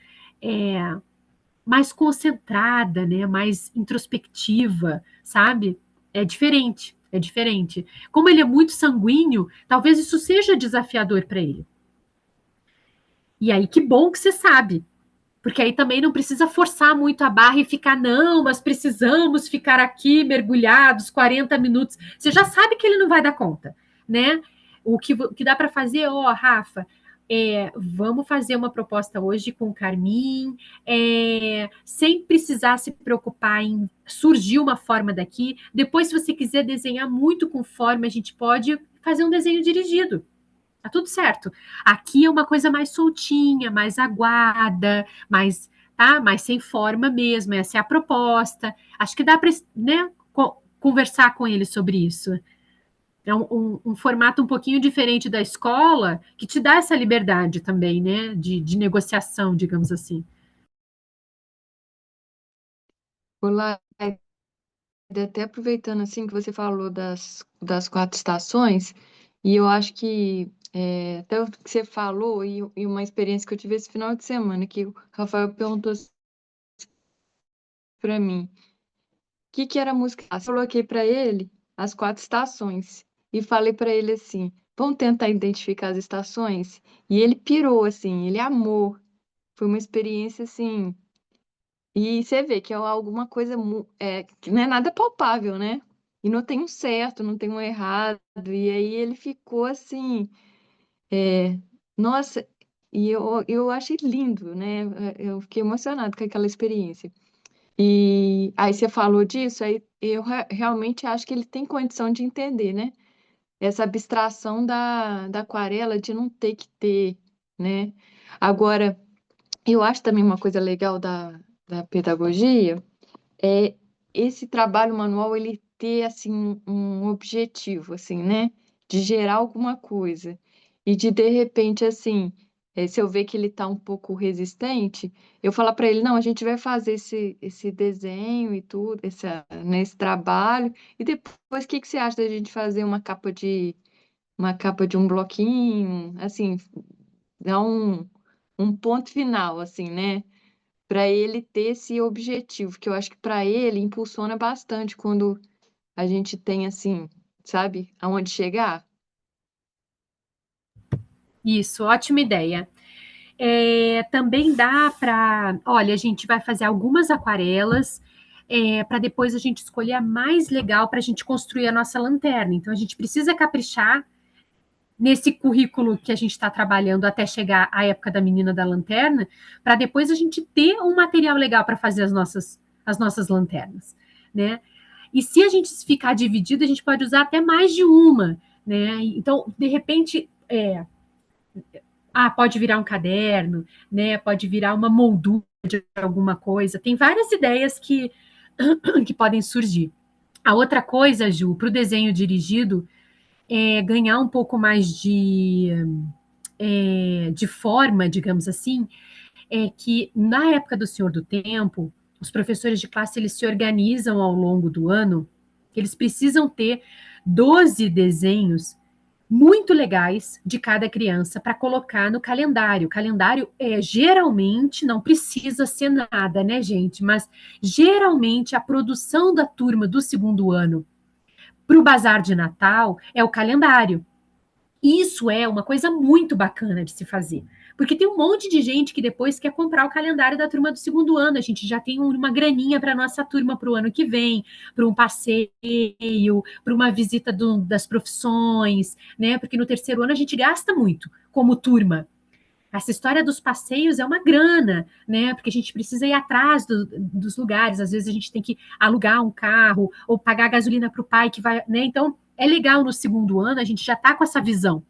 concentrada, né? Mais introspectiva, sabe? É diferente, é diferente. Como ele é muito sanguíneo, talvez isso seja desafiador para ele. E aí, que bom que você sabe, porque aí também não precisa forçar muito a barra e ficar, não, mas precisamos ficar aqui mergulhados 40 minutos. Você já sabe que ele não vai dar conta, né? O que dá para fazer, Rafa, vamos fazer uma proposta hoje com o Carmim, sem precisar se preocupar em surgir uma forma daqui. Depois, se você quiser desenhar muito com forma, a gente pode fazer um desenho dirigido. Tá tudo certo. Aqui é uma coisa mais soltinha, mais aguada, mais sem forma mesmo. Essa é a proposta. Acho que dá para, né, conversar com ele sobre isso. É um formato um pouquinho diferente da escola, que te dá essa liberdade também, né, de negociação, digamos assim. Olá, até aproveitando assim que você falou das 4 estações, e eu acho que até o que você falou e uma experiência que eu tive esse final de semana, que o Rafael perguntou para mim, o que que era música? Eu coloquei para ele as 4 estações e falei para ele assim, vamos tentar identificar as estações? E ele pirou assim, ele amou. Foi uma experiência assim. E você vê que é alguma coisa que não é nada palpável, né? E não tem um certo, não tem um errado. E aí ele ficou assim, nossa, e eu achei lindo, né? Eu fiquei emocionado com aquela experiência. E aí você falou disso, aí eu realmente acho que ele tem condição de entender, né? Essa abstração da aquarela de não ter que ter, né? Agora, eu acho também uma coisa legal da pedagogia é esse trabalho manual ele ter assim um objetivo assim, né, de gerar alguma coisa e de repente assim, se eu ver que ele está um pouco resistente, eu falar para ele, não, a gente vai fazer esse desenho e tudo, nesse trabalho e depois o que que você acha da gente fazer uma capa de um bloquinho, assim, dar um ponto final assim, né? para ele ter esse objetivo, que eu acho que para ele impulsiona bastante quando a gente tem assim, sabe, aonde chegar. Isso, ótima ideia. Também dá para, olha, a gente vai fazer algumas aquarelas para depois a gente escolher a mais legal para a gente construir a nossa lanterna. Então a gente precisa caprichar nesse currículo que a gente está trabalhando até chegar à época da menina da lanterna, para depois a gente ter um material legal para fazer as nossas lanternas, né? E se a gente ficar dividido, a gente pode usar até mais de uma, né? Então, de repente, pode virar um caderno, né? Pode virar uma moldura de alguma coisa. Tem várias ideias que podem surgir. A outra coisa, Ju, para o desenho dirigido, é ganhar um pouco mais de forma, digamos assim, é que na época do Senhor do Tempo, os professores de classe eles se organizam ao longo do ano, eles precisam ter 12 desenhos muito legais de cada criança para colocar no calendário. O calendário geralmente não precisa ser nada, né, gente? Mas geralmente a produção da turma do segundo ano para o bazar de Natal é o calendário. Isso é uma coisa muito bacana de se fazer. Porque tem um monte de gente que depois quer comprar o calendário da turma do segundo ano. A gente já tem uma graninha para a nossa turma para o ano que vem, para um passeio, para uma visita das profissões, né? Porque no terceiro ano a gente gasta muito como turma. Essa história dos passeios é uma grana, né? Porque a gente precisa ir atrás dos lugares. Às vezes a gente tem que alugar um carro ou pagar gasolina para o pai que vai, né? Então é legal no segundo ano a gente já está com essa visão.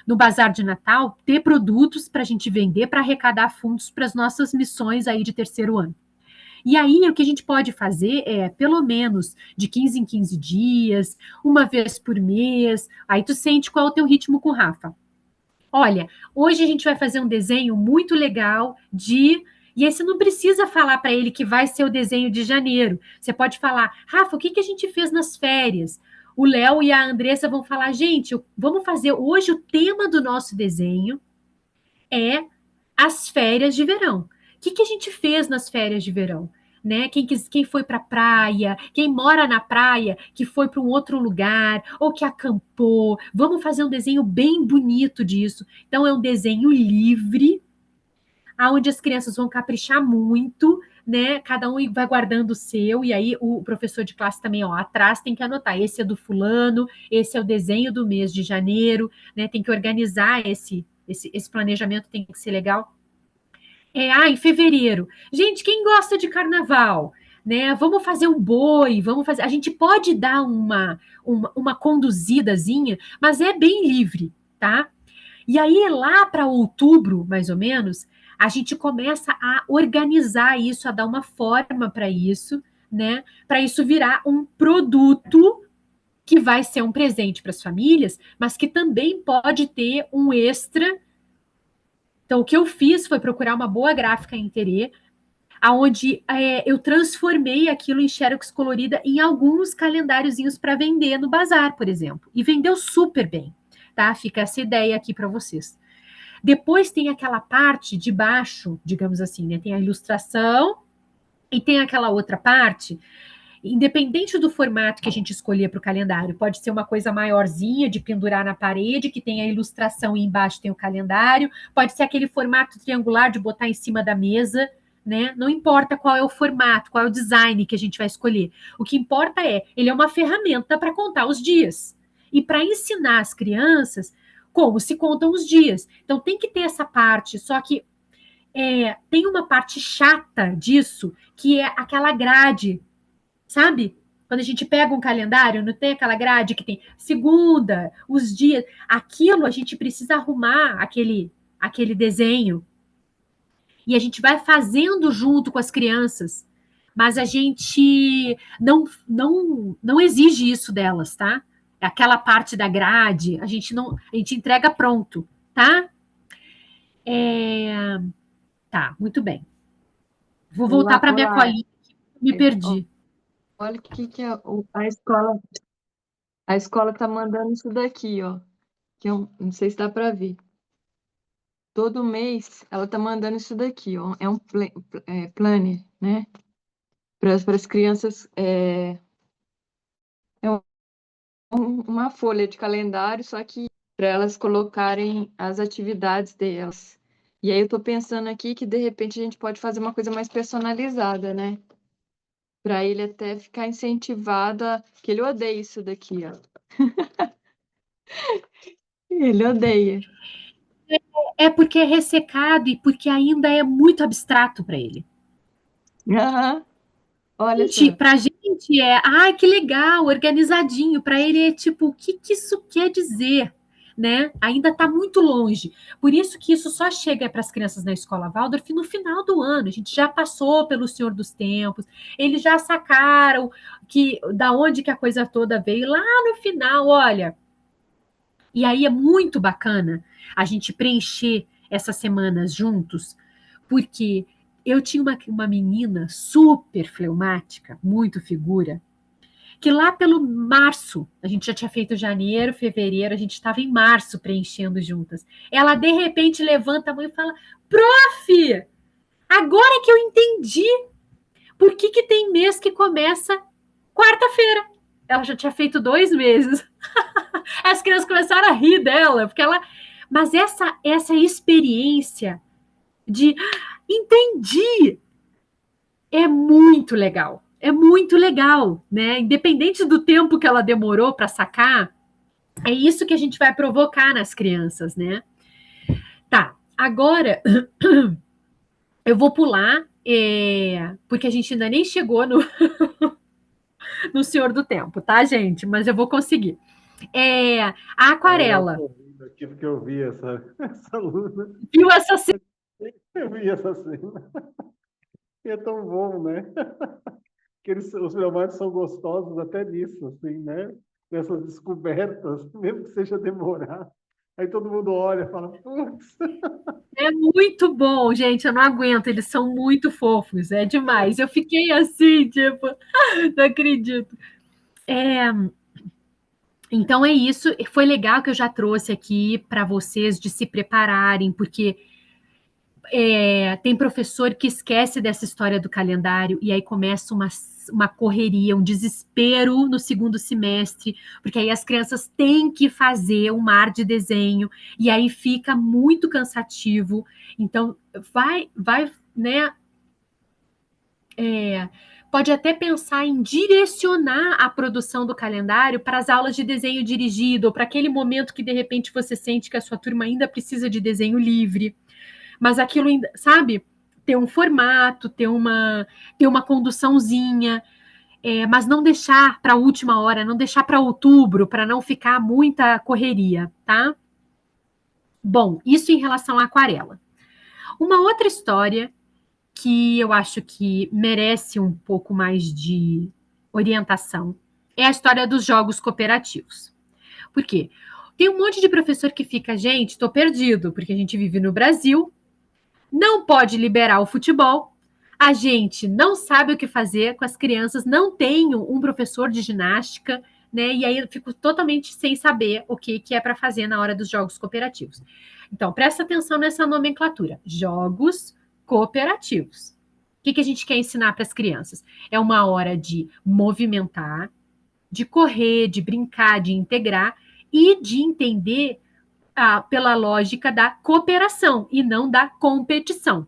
No bazar de Natal, ter produtos para a gente vender para arrecadar fundos para as nossas missões aí de terceiro ano. E aí, o que a gente pode fazer é, pelo menos, de 15 em 15 dias, uma vez por mês. Aí tu sente qual é o teu ritmo com o Rafa. Olha, hoje a gente vai fazer um desenho muito legal de. E aí você não precisa falar para ele que vai ser o desenho de janeiro. Você pode falar, Rafa, o que que a gente fez nas férias? O Léo e a Andressa vão falar, gente, vamos fazer hoje o tema do nosso desenho é as férias de verão. O que que a gente fez nas férias de verão? Né? Quem foi para a praia, quem mora na praia, que foi para um outro lugar, ou que acampou. Vamos fazer um desenho bem bonito disso. Então, é um desenho livre, onde as crianças vão caprichar muito, né? Cada um vai guardando o seu, e aí o professor de classe também, ó, atrás tem que anotar. Esse é do fulano, esse é o desenho do mês de janeiro, né? Tem que organizar esse planejamento, tem que ser legal. Em fevereiro. Gente, quem gosta de carnaval? Né? Vamos fazer um boi, vamos fazer. A gente pode dar uma conduzidazinha, mas é bem livre, tá? E aí, lá para outubro, mais ou menos, a gente começa a organizar isso, a dar uma forma para isso, né? Para isso virar um produto que vai ser um presente para as famílias, mas que também pode ter um extra. Então, o que eu fiz foi procurar uma boa gráfica em Terê, aonde eu transformei aquilo em xerox colorida em alguns calendáriozinhos para vender no bazar, por exemplo. E vendeu super bem, tá? Fica essa ideia aqui para vocês. Depois tem aquela parte de baixo, digamos assim, né? Tem a ilustração e tem aquela outra parte, independente do formato que a gente escolher para o calendário, pode ser uma coisa maiorzinha de pendurar na parede, que tem a ilustração e embaixo tem o calendário, pode ser aquele formato triangular de botar em cima da mesa, né? Não importa qual é o formato, qual é o design que a gente vai escolher. O que importa ele é uma ferramenta para contar os dias e para ensinar as crianças como se contam os dias. Então tem que ter essa parte, só que tem uma parte chata disso, que é aquela grade, sabe? Quando a gente pega um calendário, não tem aquela grade que tem segunda, os dias. Aquilo a gente precisa arrumar aquele desenho. E a gente vai fazendo junto com as crianças. Mas a gente não exige isso delas, tá? Aquela parte da grade, a gente entrega pronto, tá? Tá, muito bem. Vou voltar para minha Olá, colinha, me perdi. olha o que a escola. A escola tá mandando isso daqui, ó. Que eu não sei se dá para ver. todo mês ela tá mandando isso daqui, ó. É um planner, né? Para as crianças, é uma folha de calendário, só que para elas colocarem as atividades delas. E aí eu tô pensando aqui que de repente a gente pode fazer uma coisa mais personalizada, né? Para ele até ficar incentivado que ele odeia isso daqui, ó. Ele odeia. É porque é ressecado e porque ainda é muito abstrato para ele. Aham. Olha só. Pra gente ai, que legal, organizadinho. Para ele é tipo, o que isso quer dizer? Né? Ainda está muito longe. Por isso que isso só chega para as crianças na escola Waldorf no final do ano. A gente já passou pelo Senhor dos Tempos, eles já sacaram que da onde que a coisa toda veio lá no final, olha. E aí é muito bacana a gente preencher essas semanas juntos, porque eu tinha uma menina super fleumática, muito figura, que lá pelo março, a gente já tinha feito janeiro, fevereiro, a gente estava em março preenchendo juntas. Ela, de repente, levanta a mão e fala: Prof, agora que eu entendi por que tem mês que começa quarta-feira. Ela já tinha feito 2 meses. As crianças começaram a rir dela, porque ela. Mas essa experiência de entendi é muito legal. É muito legal, né? Independente do tempo que ela demorou para sacar, é isso que a gente vai provocar nas crianças, né? Tá, agora eu vou pular, porque a gente ainda nem chegou no Senhor do Tempo, tá, gente? Mas eu vou conseguir. A Eu aquarela. tô rindo aqui porque eu vi essa aluna. Viu essa cena? Eu vi essa cena. E é tão bom, né? Que os filmados são gostosos até nisso, assim, né? Nessas descobertas, mesmo que seja demorado. Aí todo mundo olha e fala, putz. É muito bom, gente. Eu não aguento, eles são muito fofos, é demais. Eu fiquei assim, tipo, não acredito. Então é isso. Foi legal que eu já trouxe aqui para vocês de se prepararem, porque tem professor que esquece dessa história do calendário e aí começa uma correria, um desespero no segundo semestre, porque aí as crianças têm que fazer um mar de desenho e aí fica muito cansativo. Então, vai, né? Pode até pensar em direcionar a produção do calendário para as aulas de desenho dirigido, ou para aquele momento que de repente você sente que a sua turma ainda precisa de desenho livre. Mas aquilo ainda, sabe? Ter um formato, ter uma conduçãozinha, mas não deixar para a última hora, não deixar para outubro, para não ficar muita correria, tá? Bom, isso em relação à aquarela. Uma outra história que eu acho que merece um pouco mais de orientação é a história dos jogos cooperativos. Por quê? Tem um monte de professor que fica, gente, estou perdido, porque a gente vive no Brasil, não pode liberar o futebol, a gente não sabe o que fazer com as crianças, não tenho um professor de ginástica, né? E aí eu fico totalmente sem saber o que é para fazer na hora dos jogos cooperativos. Então, presta atenção nessa nomenclatura: jogos cooperativos. O que a gente quer ensinar para as crianças? É uma hora de movimentar, de correr, de brincar, de integrar e de entender pela lógica da cooperação e não da competição.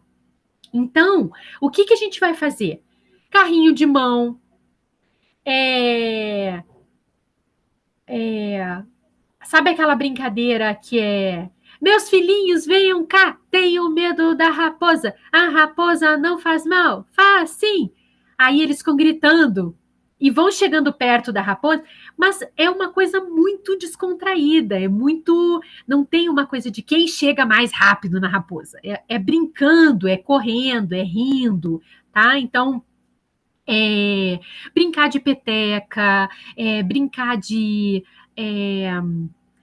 Então, o que a gente vai fazer? Carrinho de mão, é, sabe aquela brincadeira que é: meus filhinhos, venham cá, tenham medo da raposa. A raposa não faz mal, faz sim. Aí eles ficam gritando e vão chegando perto da raposa, mas é uma coisa muito descontraída, é muito. Não tem uma coisa de quem chega mais rápido na raposa. É brincando, é correndo, é rindo, tá? Então, brincar de peteca, brincar de é,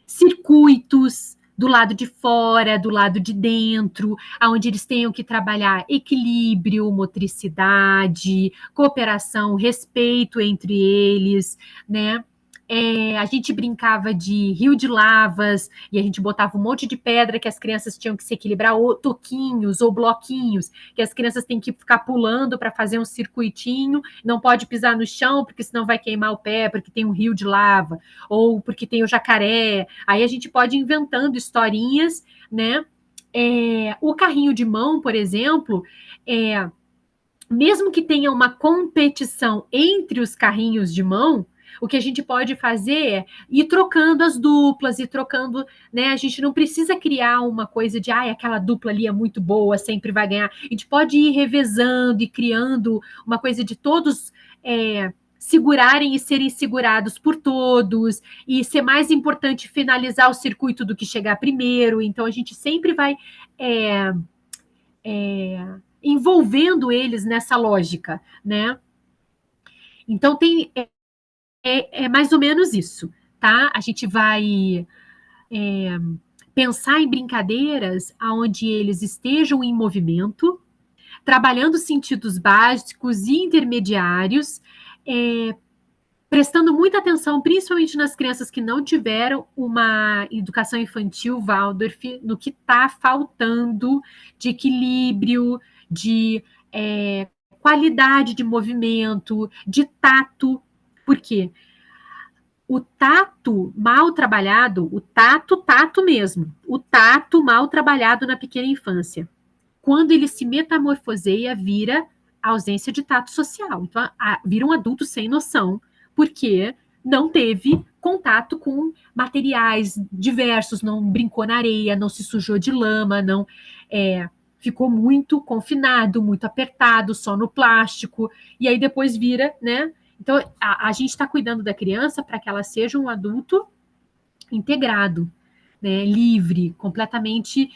circuitos do lado de fora, do lado de dentro, onde eles tenham que trabalhar equilíbrio, motricidade, cooperação, respeito entre eles, né? A gente brincava de rio de lavas, e a gente botava um monte de pedra que as crianças tinham que se equilibrar, ou toquinhos, ou bloquinhos, que as crianças têm que ficar pulando para fazer um circuitinho, não pode pisar no chão, porque senão vai queimar o pé, porque tem um rio de lava, ou porque tem o jacaré. Aí a gente pode ir inventando historinhas, né? O carrinho de mão, por exemplo, mesmo que tenha uma competição entre os carrinhos de mão, o que a gente pode fazer é ir trocando as duplas, ir trocando, né? A gente não precisa criar uma coisa de, aquela dupla ali é muito boa, sempre vai ganhar. A gente pode ir revezando e criando uma coisa de todos segurarem e serem segurados por todos, e ser mais importante finalizar o circuito do que chegar primeiro. Então, a gente sempre vai envolvendo eles nessa lógica, né? Então é mais ou menos isso, tá? A gente vai pensar em brincadeiras onde eles estejam em movimento, trabalhando sentidos básicos e intermediários, prestando muita atenção, principalmente nas crianças que não tiveram uma educação infantil Waldorf, no que está faltando de equilíbrio, de qualidade de movimento, de tato. Por quê? O tato mal trabalhado, o tato mesmo, o tato mal trabalhado na pequena infância, quando ele se metamorfoseia, vira ausência de tato social. Então, vira um adulto sem noção, porque não teve contato com materiais diversos, não brincou na areia, não se sujou de lama, não ficou muito confinado, muito apertado, só no plástico, e aí depois vira, né? Então, a gente está cuidando da criança para que ela seja um adulto integrado, né? Livre, completamente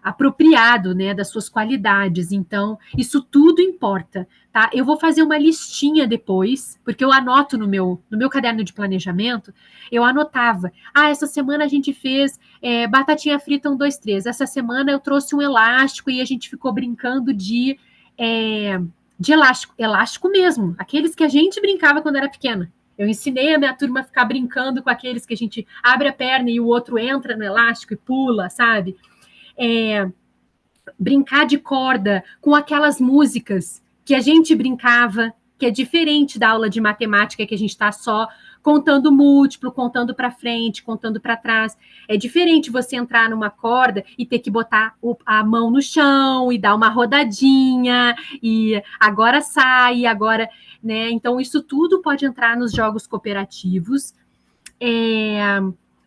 apropriado, né, das suas qualidades. Então, isso tudo importa, tá? Eu vou fazer uma listinha depois, porque eu anoto no meu caderno de planejamento, eu anotava, essa semana a gente fez batatinha frita 1, 2, 3, essa semana eu trouxe um elástico e a gente ficou brincando de elástico mesmo, aqueles que a gente brincava quando era pequena. Eu ensinei a minha turma a ficar brincando com aqueles que a gente abre a perna e o outro entra no elástico e pula, sabe? Brincar de corda com aquelas músicas que a gente brincava, que é diferente da aula de matemática, que a gente está só contando múltiplo, contando para frente, contando para trás. É diferente você entrar numa corda e ter que botar a mão no chão e dar uma rodadinha, e agora sai, agora, né? Então, isso tudo pode entrar nos jogos cooperativos.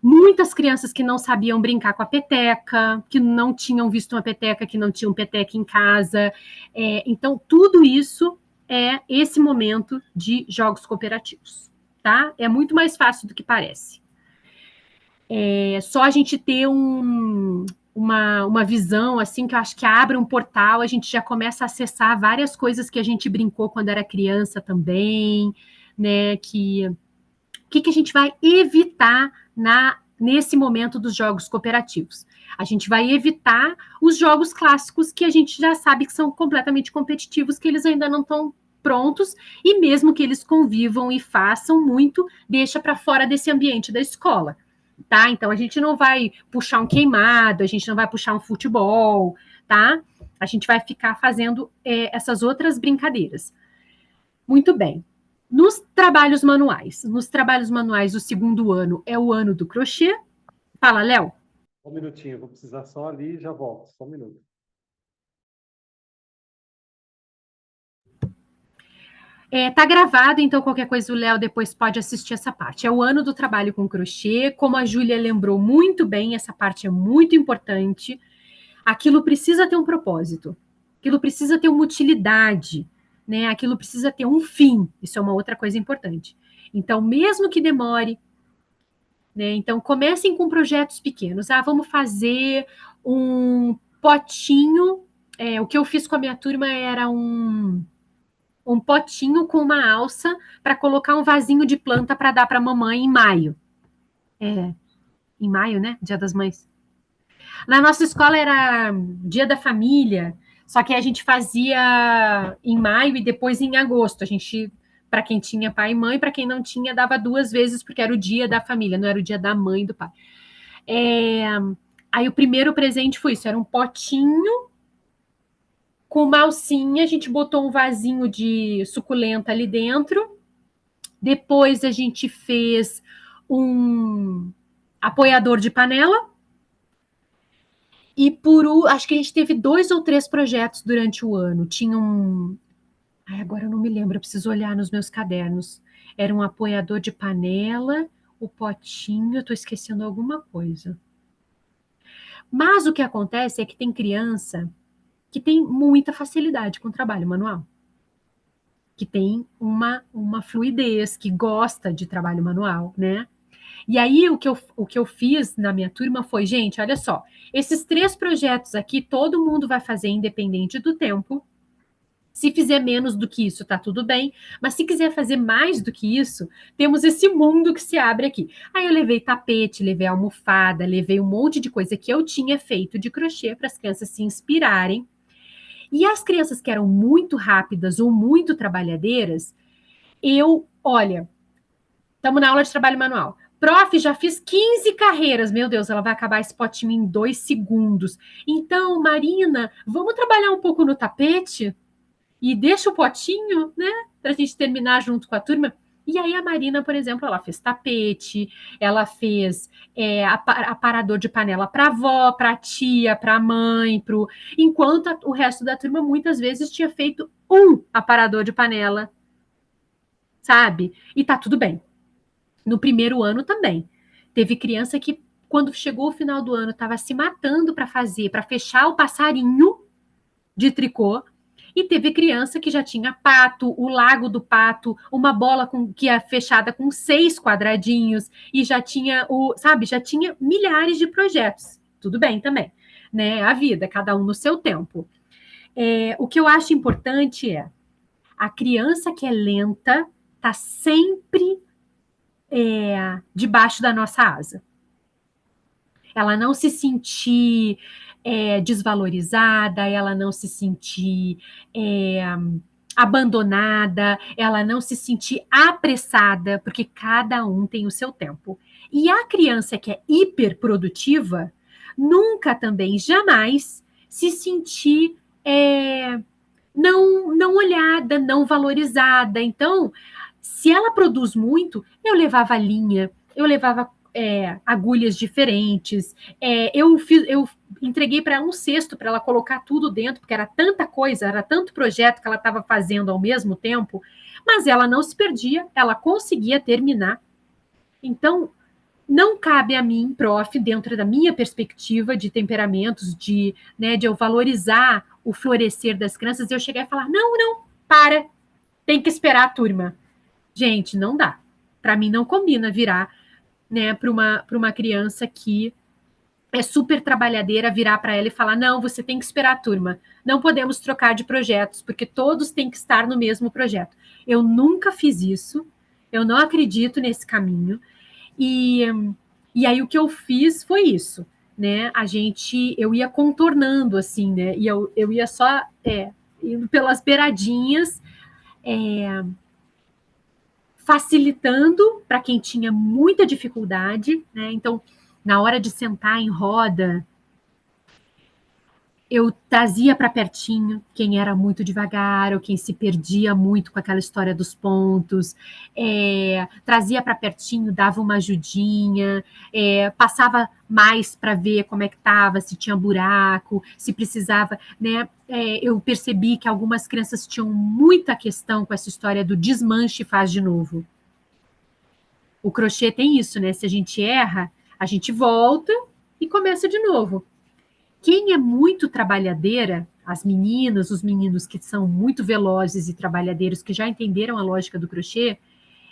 Muitas crianças que não sabiam brincar com a peteca, que não tinham visto uma peteca, que não tinham peteca em casa. Então, tudo isso é esse momento de jogos cooperativos, tá? É muito mais fácil do que parece. Só a gente ter uma visão, assim, que eu acho que abre um portal, a gente já começa a acessar várias coisas que a gente brincou quando era criança também, né? O que a gente vai evitar nesse momento dos jogos cooperativos? A gente vai evitar os jogos clássicos que a gente já sabe que são completamente competitivos, que eles ainda não estão prontos, e mesmo que eles convivam e façam muito, deixa para fora desse ambiente da escola, tá? Então, a gente não vai puxar um queimado, a gente não vai puxar um futebol, tá? A gente vai ficar fazendo essas outras brincadeiras. Muito bem. Nos trabalhos manuais do segundo ano é o ano do crochê. Fala, Léo. Um minutinho, vou precisar só ali e já volto. Só um minuto. Tá gravado, então qualquer coisa o Léo depois pode assistir essa parte. É o ano do trabalho com crochê. Como a Júlia lembrou muito bem, essa parte é muito importante. Aquilo precisa ter um propósito. Aquilo precisa ter uma utilidade, né? Aquilo precisa ter um fim. Isso é uma outra coisa importante. Então, mesmo que demore, né? Então, comecem com projetos pequenos. Vamos fazer um potinho. O que eu fiz com a minha turma era um potinho com uma alça para colocar um vasinho de planta para dar para a mamãe em maio. Em maio, né? Dia das Mães. Na nossa escola era Dia da Família, só que a gente fazia em maio e depois em agosto. A gente para quem tinha pai e mãe, para quem não tinha, dava 2 vezes, porque era o dia da família, não era o dia da mãe e do pai. Aí o primeiro presente foi isso, era um potinho com uma alcinha, a gente botou um vasinho de suculenta ali dentro. Depois a gente fez um apoiador de panela. E acho que a gente teve 2 ou 3 projetos durante o ano. Tinha um... agora eu não me lembro, eu preciso olhar nos meus cadernos. Era um apoiador de panela, o potinho, eu tô esquecendo alguma coisa. Mas o que acontece é que tem criança que tem muita facilidade com o trabalho manual, que tem uma fluidez, que gosta de trabalho manual, né? E aí, o que eu fiz na minha turma foi, gente, olha só, esses 3 projetos aqui, todo mundo vai fazer independente do tempo. Se fizer menos do que isso, tá tudo bem. Mas se quiser fazer mais do que isso, temos esse mundo que se abre aqui. Aí eu levei tapete, levei almofada, levei um monte de coisa que eu tinha feito de crochê para as crianças se inspirarem. E as crianças que eram muito rápidas ou muito trabalhadeiras, olha, estamos na aula de trabalho manual. Prof, já fiz 15 carreiras. Meu Deus, ela vai acabar esse potinho em 2 segundos. Então, Marina, vamos trabalhar um pouco no tapete? E deixa o potinho, né? Para a gente terminar junto com a turma. E aí a Marina, por exemplo, ela fez tapete, ela fez aparador de panela para a avó, para a tia, para a mãe, enquanto o resto da turma muitas vezes tinha feito um aparador de panela, sabe? E tá tudo bem. No primeiro ano também. Teve criança que, quando chegou o final do ano, estava se matando para fechar o passarinho de tricô. E teve criança que já tinha pato, o lago do pato, uma bola que é fechada com 6 quadradinhos, e já tinha já tinha milhares de projetos. Tudo bem também, né? A vida, cada um no seu tempo. O que eu acho importante é a criança que é lenta tá sempre debaixo da nossa asa. Ela não se sentir desvalorizada, ela não se sentir abandonada, ela não se sentir apressada, porque cada um tem o seu tempo. E a criança que é hiperprodutiva, nunca também, jamais, se sentir não olhada, não valorizada. Então, se ela produz muito, eu levava linha, eu levava agulhas diferentes, eu entreguei para ela um cesto para ela colocar tudo dentro, porque era tanta coisa, era tanto projeto que ela estava fazendo ao mesmo tempo, mas ela não se perdia, ela conseguia terminar. Então, não cabe a mim, prof, dentro da minha perspectiva de temperamentos, de eu valorizar o florescer das crianças, eu chegar e falar, não, para, tem que esperar a turma. Gente, não dá. Para mim não combina virar para uma criança que é super trabalhadeira, virar para ela e falar, não, você tem que esperar a turma. Não podemos trocar de projetos, porque todos têm que estar no mesmo projeto. Eu nunca fiz isso, eu não acredito nesse caminho. E aí o que eu fiz foi isso, né? Eu ia contornando assim, né? E eu ia só indo pelas beiradinhas, facilitando para quem tinha muita dificuldade, né? Então, na hora de sentar em roda, eu trazia para pertinho quem era muito devagar ou quem se perdia muito com aquela história dos pontos, trazia para pertinho, dava uma ajudinha, passava mais para ver como é que estava, se tinha buraco, se precisava, né? Eu percebi que algumas crianças tinham muita questão com essa história do desmanche e faz de novo. O crochê tem isso, né? Se a gente erra, a gente volta e começa de novo. Quem é muito trabalhadeira, as meninas, os meninos que são muito velozes e trabalhadeiros, que já entenderam a lógica do crochê,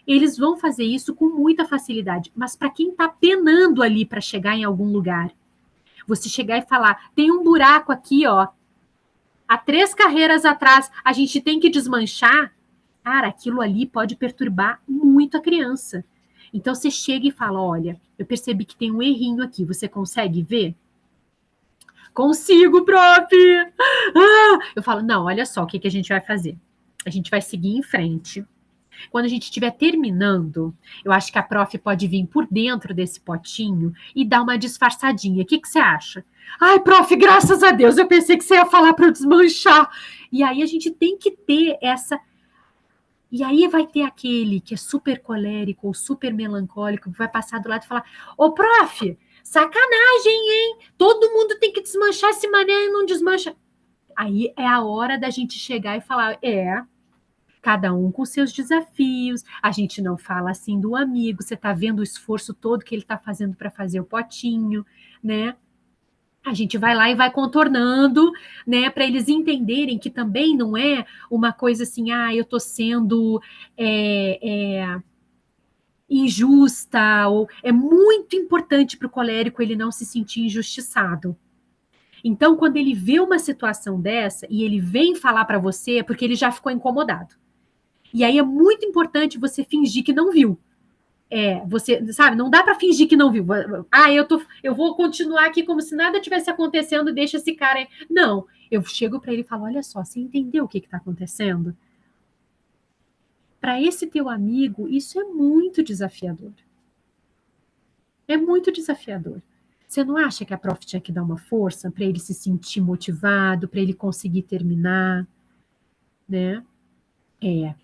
eles vão fazer isso com muita facilidade. Mas para quem está penando ali para chegar em algum lugar, você chegar e falar, tem um buraco aqui, ó, há 3 carreiras atrás, a gente tem que desmanchar, cara, aquilo ali pode perturbar muito a criança. Então você chega e fala, olha, eu percebi que tem um errinho aqui, você consegue ver? Consigo, prof! Eu falo, não, olha só, o que a gente vai fazer? A gente vai seguir em frente, Quando a gente estiver terminando, eu acho que a prof pode vir por dentro desse potinho e dar uma disfarçadinha. O que você acha? Ai, prof, graças a Deus, eu pensei que você ia falar para eu desmanchar. E aí a gente tem que ter essa. E aí vai ter aquele que é super colérico ou super melancólico, que vai passar do lado e falar: Ô, prof, sacanagem, hein? Todo mundo tem que desmanchar esse mané e não desmancha. Aí é a hora da gente chegar e falar: cada um com seus desafios. A gente não fala assim do amigo. Você está vendo o esforço todo que ele está fazendo para fazer o potinho, né? A gente vai lá e vai contornando, né, para eles entenderem que também não é uma coisa assim, eu estou sendo injusta, ou é muito importante para o colérico ele não se sentir injustiçado. Então, quando ele vê uma situação dessa e ele vem falar para você, é porque ele já ficou incomodado. E aí é muito importante você fingir que não viu. Você, sabe, não dá para fingir que não viu. Eu vou continuar aqui como se nada tivesse acontecendo, deixa esse cara aí. Não, eu chego para ele e falo: olha só, você entendeu o que está acontecendo? Para esse teu amigo, isso é muito desafiador. É muito desafiador. Você não acha que a prof tinha que dar uma força para ele se sentir motivado, para ele conseguir terminar, né?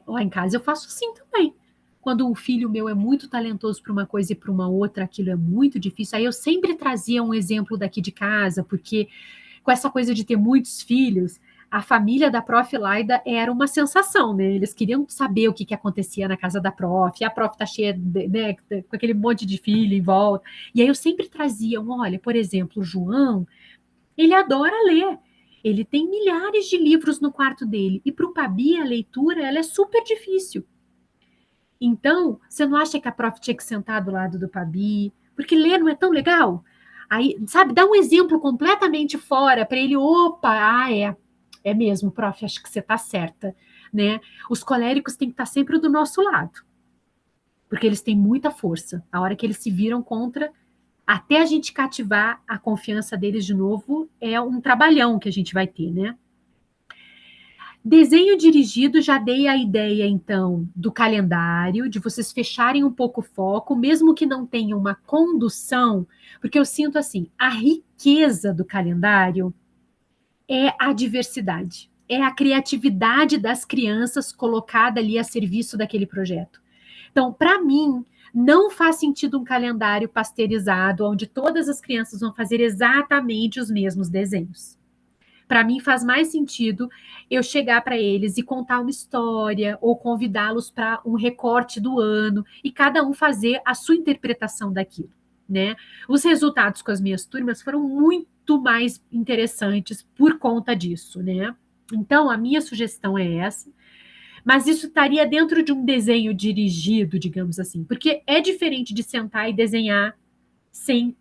Lá em casa eu faço assim também. Quando um filho meu é muito talentoso para uma coisa e para uma outra, aquilo é muito difícil. Aí eu sempre trazia um exemplo daqui de casa, porque com essa coisa de ter muitos filhos, a família da prof. Laida era uma sensação, né? Eles queriam saber o que acontecia na casa da prof. E a prof. Tá cheia, né, com aquele monte de filho em volta. E aí eu sempre trazia, olha, por exemplo, o João, ele adora ler. Ele tem milhares de livros no quarto dele. E para o Pabi, a leitura ela é super difícil. Então, você não acha que a prof tinha que sentar do lado do Pabi? Porque ler não é tão legal? Aí, sabe, dá um exemplo completamente fora para ele, é mesmo, prof, acho que você está certa, né? Os coléricos têm que estar sempre do nosso lado, porque eles têm muita força. A hora que eles se viram contra, até a gente cativar a confiança deles de novo, é um trabalhão que a gente vai ter, né? Desenho dirigido, já dei a ideia, então, do calendário, de vocês fecharem um pouco o foco, mesmo que não tenha uma condução, porque eu sinto assim, a riqueza do calendário é a diversidade, é a criatividade das crianças colocada ali a serviço daquele projeto. Então, para mim, não faz sentido um calendário pasteurizado, onde todas as crianças vão fazer exatamente os mesmos desenhos. Para mim faz mais sentido eu chegar para eles e contar uma história ou convidá-los para um recorte do ano e cada um fazer a sua interpretação daquilo, né? Os resultados com as minhas turmas foram muito mais interessantes por conta disso, né? Então, a minha sugestão é essa, mas isso estaria dentro de um desenho dirigido, digamos assim, porque é diferente de sentar e desenhar sem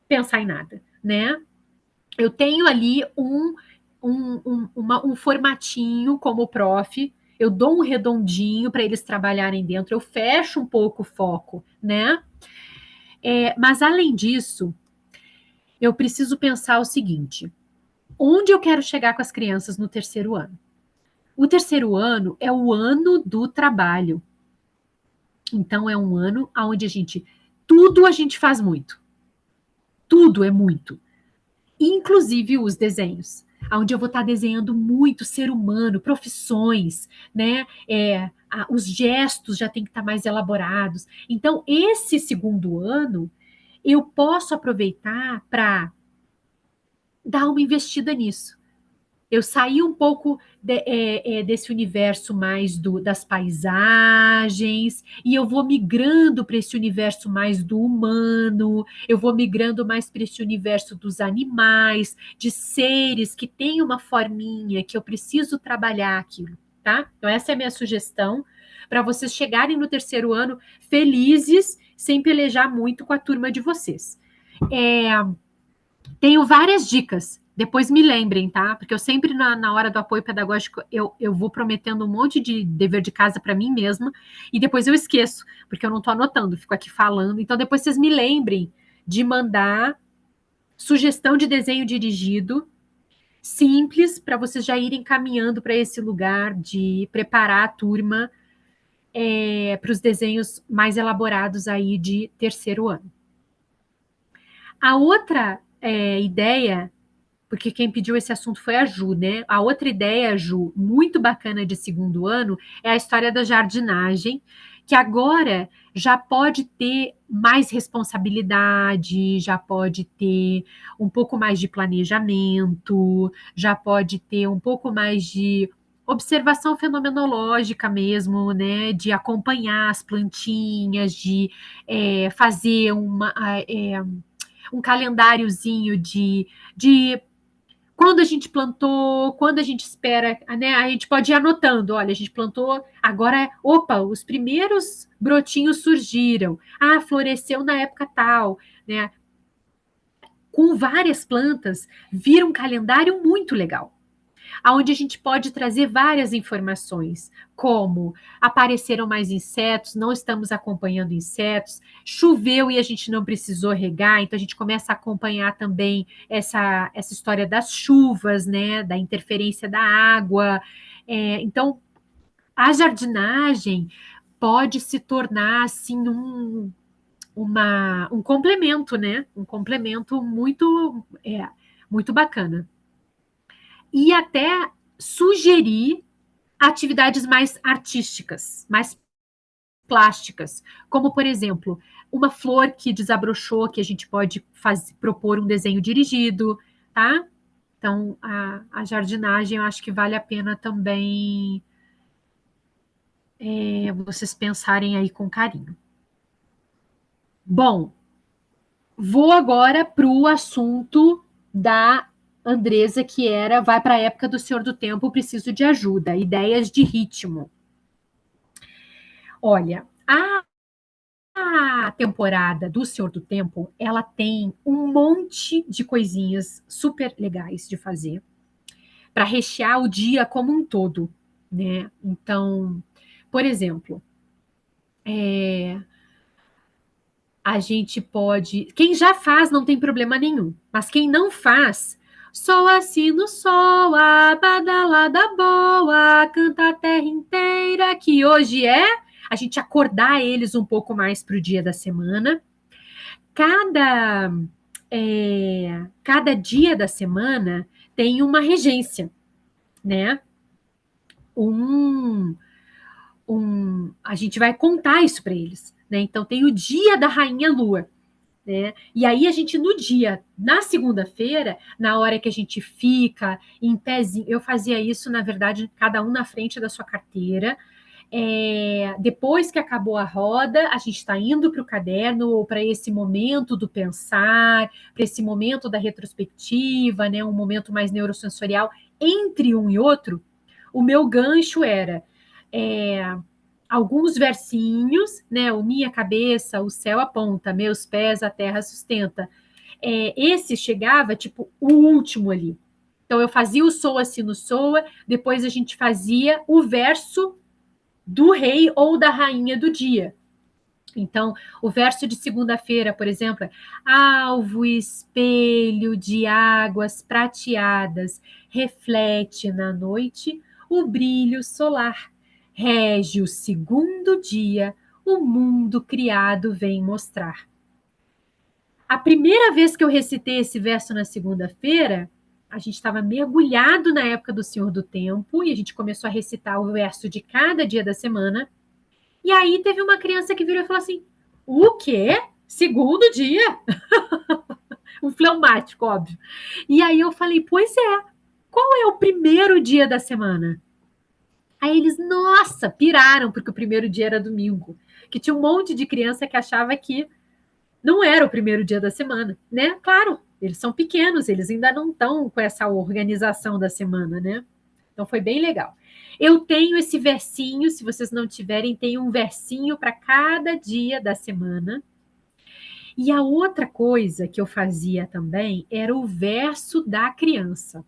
pensar em nada, né? Eu tenho ali um formatinho como prof, eu dou um redondinho para eles trabalharem dentro, eu fecho um pouco o foco, né? Mas além disso, eu preciso pensar o seguinte: onde eu quero chegar com as crianças no terceiro ano? O terceiro ano é o ano do trabalho. Então, é um ano onde tudo a gente faz muito. Tudo é muito. Inclusive os desenhos, onde eu vou estar desenhando muito ser humano, profissões, né? Os gestos já tem que estar mais elaborados. Então, esse segundo ano, eu posso aproveitar para dar uma investida nisso. Eu saí um pouco desse universo mais das paisagens, e eu vou migrando para esse universo mais do humano, eu vou migrando mais para esse universo dos animais, de seres que têm uma forminha, que eu preciso trabalhar aquilo, tá? Então, essa é a minha sugestão para vocês chegarem no terceiro ano felizes, sem pelejar muito com a turma de vocês. Tenho várias dicas. Depois me lembrem, tá? Porque eu sempre, na hora do apoio pedagógico, eu vou prometendo um monte de dever de casa para mim mesma e depois eu esqueço, porque eu não estou anotando, fico aqui falando. Então, depois vocês me lembrem de mandar sugestão de desenho dirigido, simples, para vocês já irem caminhando para esse lugar de preparar a turma para os desenhos mais elaborados aí de terceiro ano. A outra ideia, porque quem pediu esse assunto foi a Ju, né? A outra ideia, Ju, muito bacana de segundo ano, é a história da jardinagem, que agora já pode ter mais responsabilidade, já pode ter um pouco mais de planejamento, já pode ter um pouco mais de observação fenomenológica mesmo, né? De acompanhar as plantinhas, de fazer um calendáriozinho de quando a gente plantou, quando a gente espera, né? A gente pode ir anotando, olha, a gente plantou, agora, opa, os primeiros brotinhos surgiram. Ah, floresceu na época tal, né? Com várias plantas, vira um calendário muito legal, onde a gente pode trazer várias informações, como apareceram mais insetos, não estamos acompanhando insetos, choveu e a gente não precisou regar, então a gente começa a acompanhar também essa história das chuvas, né, da interferência da água. Então, a jardinagem pode se tornar assim um complemento, né? Um complemento muito bacana. E até sugerir atividades mais artísticas, mais plásticas, como, por exemplo, uma flor que desabrochou, que a gente pode propor um desenho dirigido, tá? Então, a jardinagem, eu acho que vale a pena também vocês pensarem aí com carinho. Bom, vou agora para o assunto da Andresa, que vai para a época do Senhor do Tempo, preciso de ajuda, ideias de ritmo. Olha, a temporada do Senhor do Tempo, ela tem um monte de coisinhas super legais de fazer para rechear o dia como um todo, né? Então, por exemplo, a gente pode. Quem já faz não tem problema nenhum, mas quem não faz, sol assina o sol, a badalada boa, canta a terra inteira, que hoje a gente acordar eles um pouco mais para o dia da semana. Cada dia da semana tem uma regência, né? A gente vai contar isso para eles, né? Então tem o dia da Rainha Lua, né? E aí a gente na segunda-feira, na hora que a gente fica em pezinho, eu fazia isso, na verdade, cada um na frente da sua carteira. Depois que acabou a roda, a gente está indo para o caderno ou para esse momento do pensar, para esse momento da retrospectiva, né? Um momento mais neurosensorial. Entre um e outro, o meu gancho era alguns versinhos, né? O minha cabeça, o céu aponta, meus pés, a terra sustenta. Esse chegava, tipo, o último ali. Então, eu fazia o soa, sino, soa, depois a gente fazia o verso do rei ou da rainha do dia. Então, o verso de segunda-feira, por exemplo, é alvo espelho de águas prateadas, reflete na noite o brilho solar. Rege o segundo dia, o mundo criado vem mostrar. A primeira vez que eu recitei esse verso na segunda-feira, a gente estava mergulhado na época do Senhor do Tempo e a gente começou a recitar o verso de cada dia da semana. E aí teve uma criança que virou e falou assim: o quê? Segundo dia? Um fleumático, óbvio. E aí eu falei: pois é, qual é o primeiro dia da semana? Aí eles, nossa, piraram, porque o primeiro dia era domingo. Que tinha um monte de criança que achava que não era o primeiro dia da semana, né? Claro, eles são pequenos, eles ainda não estão com essa organização da semana, né? Então foi bem legal. Eu tenho esse versinho, se vocês não tiverem, tem um versinho para cada dia da semana. E a outra coisa que eu fazia também era o verso da criança,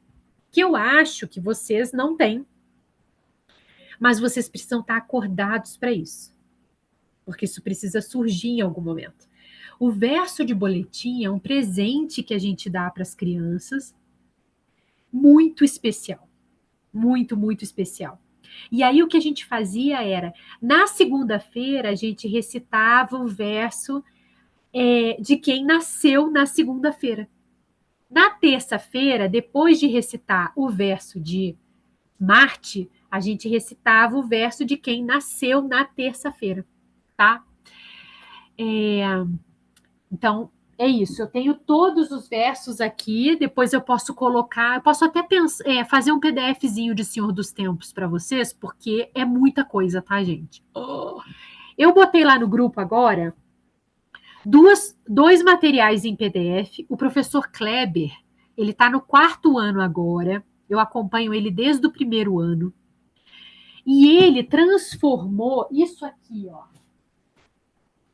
que eu acho que vocês não têm, mas vocês precisam estar acordados para isso, porque isso precisa surgir em algum momento. O verso de boletim é um presente que a gente dá para as crianças, muito especial, muito, muito especial. E aí o que a gente fazia era, na segunda-feira, a gente recitava o verso de quem nasceu na segunda-feira. Na terça-feira, depois de recitar o verso de Marte, a gente recitava o verso de quem nasceu na terça-feira, tá? Então, é isso. Eu tenho todos os versos aqui, depois eu posso colocar, eu posso até fazer um PDFzinho de Senhor dos Tempos para vocês, porque é muita coisa, tá, gente? Eu botei lá no grupo agora dois materiais em PDF. O professor Kleber, ele está no 4º ano agora. Eu acompanho ele desde o 1º ano. E ele transformou isso aqui, ó.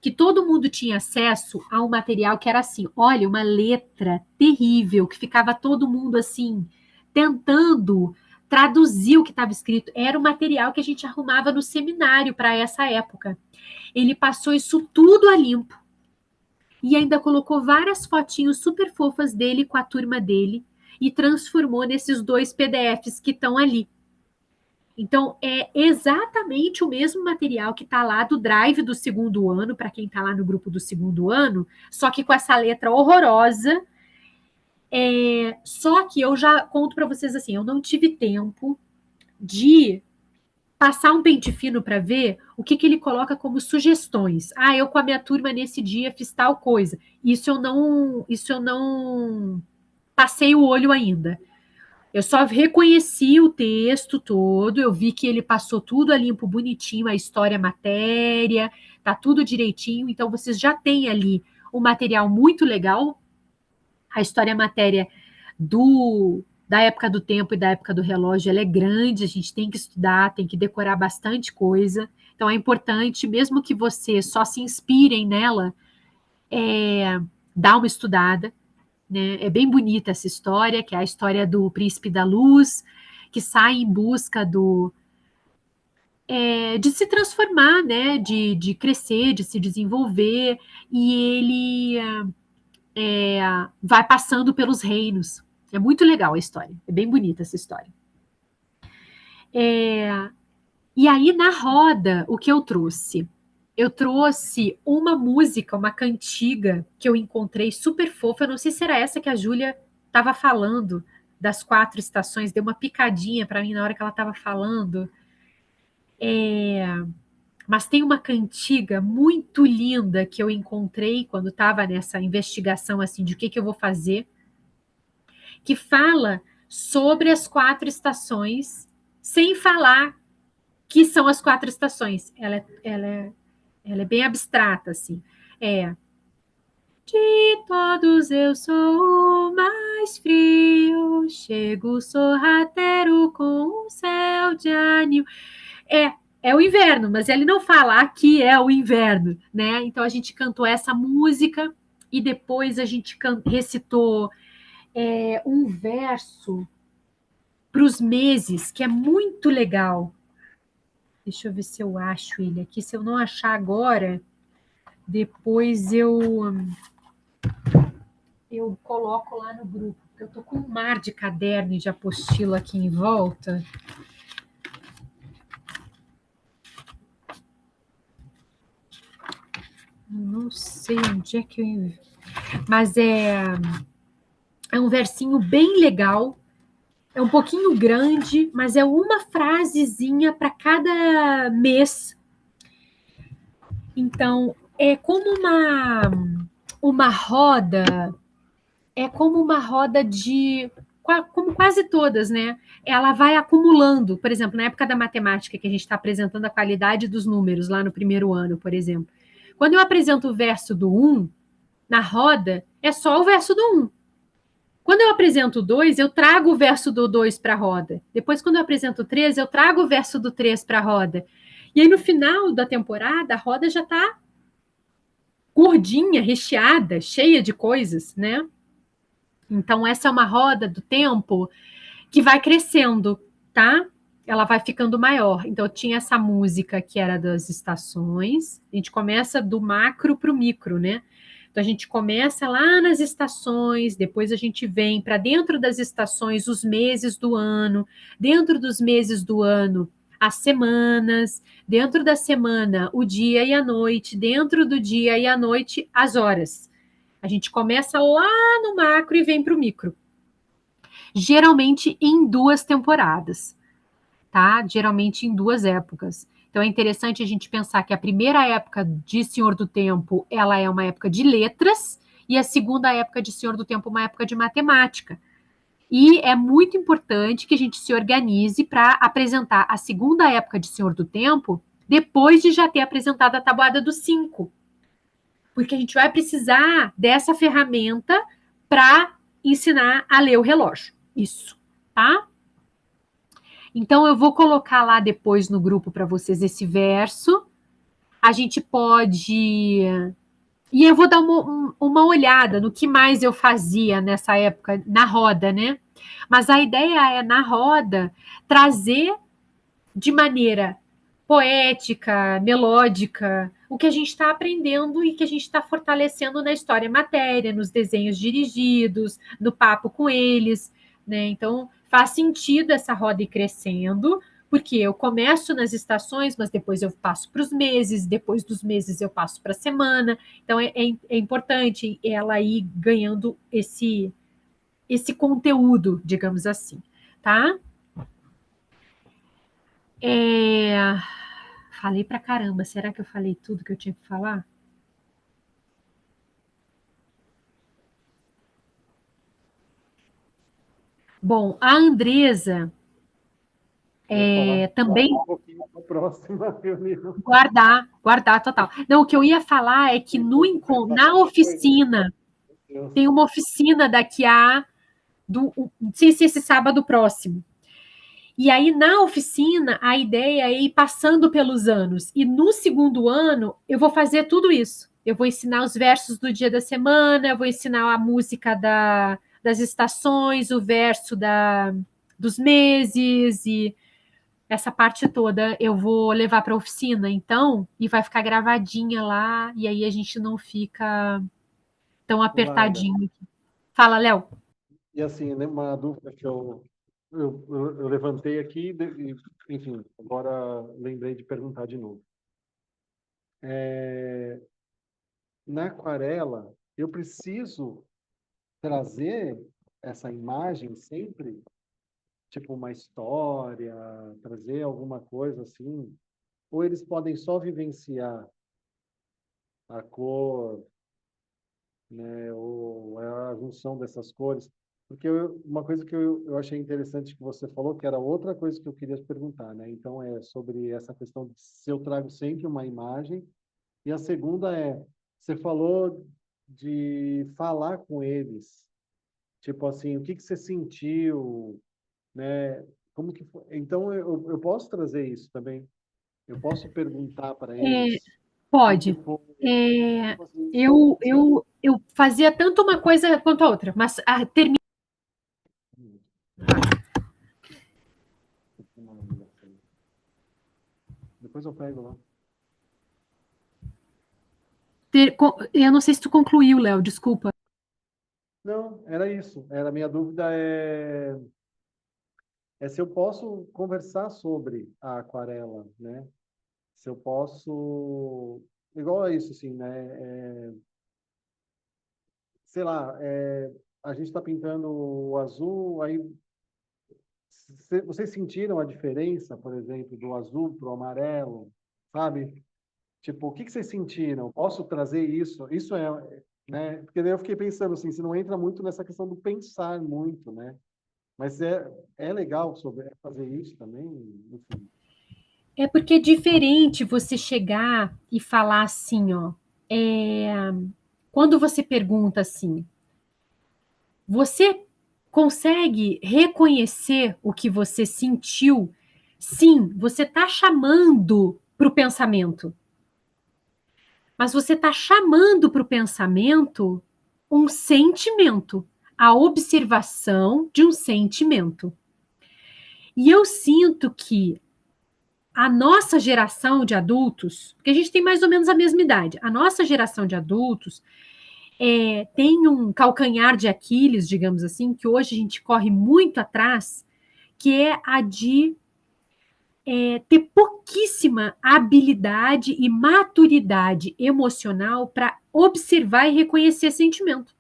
Que todo mundo tinha acesso a um material que era assim, olha, uma letra terrível, que ficava todo mundo assim, tentando traduzir o que estava escrito. Era o material que a gente arrumava no seminário para essa época. Ele passou isso tudo a limpo. E ainda colocou várias fotinhos super fofas dele com a turma dele e transformou nesses 2 PDFs que estão ali. Então, é exatamente o mesmo material que está lá do Drive do 2º ano, para quem está lá no grupo do 2º ano, só que com essa letra horrorosa. Só que eu já conto para vocês assim, eu não tive tempo de passar um pente fino para ver o que ele coloca como sugestões. Eu com a minha turma nesse dia fiz tal coisa. Isso eu não passei o olho ainda. Eu só reconheci o texto todo, eu vi que ele passou tudo a limpo, bonitinho, a história, a matéria, tá tudo direitinho. Então vocês já têm ali um material muito legal. A história, a matéria da época do tempo e da época do relógio, ela é grande, a gente tem que estudar, tem que decorar bastante coisa. Então é importante, mesmo que você só se inspirem nela, dar uma estudada, né? É bem bonita essa história, que é a história do Príncipe da Luz, que sai em busca de se transformar, né? De crescer, de se desenvolver, e ele vai passando pelos reinos. É muito legal a história, é bem bonita essa história. E aí, na roda, o que eu trouxe? Eu trouxe uma música, uma cantiga que eu encontrei super fofa. Eu não sei se era essa que a Júlia estava falando, das 4 estações. Deu uma picadinha para mim na hora que ela estava falando. Mas tem uma cantiga muito linda que eu encontrei quando estava nessa investigação assim, de o que eu vou fazer, que fala sobre as 4 estações, sem falar que são as 4 estações. Ela é bem abstrata, assim. De todos eu sou o mais frio, chego sorrateiro com um céu de anil. É o inverno, mas ele não fala aqui é o inverno, né? Então a gente cantou essa música e depois a gente recitou um verso para os meses, que é muito legal. Deixa eu ver se eu acho ele aqui. Se eu não achar agora, depois eu coloco lá no grupo. Eu tô com um mar de caderno e de apostila aqui em volta. Não sei onde é que eu... Mas é um versinho bem legal. É um pouquinho grande, mas é uma frasezinha para cada mês. Então, é como uma roda, como quase todas, né? Ela vai acumulando, por exemplo, na época da matemática, que a gente está apresentando a qualidade dos números, lá no 1º ano, por exemplo. Quando eu apresento o verso do 1, na roda, é só o verso do 1. Quando eu apresento o 2, eu trago o verso do 2 para a roda. Depois, quando eu apresento o 3, eu trago o verso do 3 para a roda. E aí, no final da temporada, a roda já está gordinha, recheada, cheia de coisas, né? Então, essa é uma roda do tempo que vai crescendo, tá? Ela vai ficando maior. Então, tinha essa música que era das estações. A gente começa do macro para o micro, né? Então, a gente começa lá nas estações, depois a gente vem para dentro das estações os meses do ano. Dentro dos meses do ano, as semanas, dentro da semana, o dia e a noite, dentro do dia e a noite, as horas. A gente começa lá no macro e vem para o micro. Geralmente em 2 temporadas, tá? Geralmente em 2 épocas. Então é interessante a gente pensar que a primeira época de Senhor do Tempo, ela é uma época de letras, e a segunda época de Senhor do Tempo, uma época de matemática. E é muito importante que a gente se organize para apresentar a segunda época de Senhor do Tempo depois de já ter apresentado a tabuada dos 5. Porque a gente vai precisar dessa ferramenta para ensinar a ler o relógio. Isso, tá? Então eu vou colocar lá depois no grupo para vocês esse verso. A gente pode. E eu vou dar uma olhada no que mais eu fazia nessa época, na roda, né? Mas a ideia é, na roda, trazer de maneira poética, melódica, o que a gente está aprendendo e que a gente está fortalecendo na história matéria, nos desenhos dirigidos, no papo com eles, né? Então, faz sentido essa roda ir crescendo, porque eu começo nas estações, mas depois eu passo para os meses, depois dos meses eu passo para a semana. Então, é importante ela ir ganhando esse conteúdo, digamos assim, tá? Falei pra caramba, será que eu falei tudo que eu tinha que falar? Bom, a Andresa também Um pouquinho para a próxima reunião. guardar total. Não, o que eu ia falar é que na oficina, tem uma oficina daqui não sei se esse sábado próximo. E aí, na oficina, a ideia é ir passando pelos anos. E no segundo ano, eu vou fazer tudo isso. Eu vou ensinar os versos do dia da semana, eu vou ensinar a música das estações, o verso dos meses, e essa parte toda eu vou levar para a oficina, então, e vai ficar gravadinha lá, e aí a gente não fica tão Laila. apertadinho. Fala, Léo. E assim, né, uma dúvida que eu levantei aqui, enfim, agora lembrei de perguntar de novo. Na aquarela, eu preciso trazer essa imagem sempre, tipo uma história, trazer alguma coisa assim, ou eles podem só vivenciar a cor, né, ou a junção dessas cores? Porque uma coisa que eu achei interessante que você falou, que era outra coisa que eu queria te perguntar, né? Então, é sobre essa questão de se eu trago sempre uma imagem. E a segunda é, você falou de falar com eles. Tipo assim, o que que você sentiu, né? Como que foi? Então, eu posso trazer isso também. Eu posso perguntar para eles o que que Pode. foi. É, Tipo assim, eu fazia tanto uma coisa quanto a outra, mas termina. depois eu pego lá. Eu não sei se tu concluiu, Léo, desculpa. Não, era isso. Era a minha dúvida é se eu posso conversar sobre a aquarela, né? Se eu posso, igual a isso, assim, né? Sei lá, a gente está pintando o azul, aí vocês sentiram a diferença, por exemplo, do azul para o amarelo, sabe? Tipo, o que que vocês sentiram? Posso trazer isso? Isso né? Porque daí eu fiquei pensando assim, se não entra muito nessa questão do pensar muito, né? Mas é legal sobre fazer isso também, enfim. É porque é diferente você chegar e falar assim, ó. é, Quando você pergunta assim, você consegue reconhecer o que você sentiu? Sim, você está chamando para o pensamento, mas você está chamando para o pensamento um sentimento, a observação de um sentimento. E eu sinto que a nossa geração de adultos, porque a gente tem mais ou menos a mesma idade, a nossa geração de adultos tem um calcanhar de Aquiles, digamos assim, que hoje a gente corre muito atrás, que é a de ter pouquíssima habilidade e maturidade emocional para observar e reconhecer sentimento.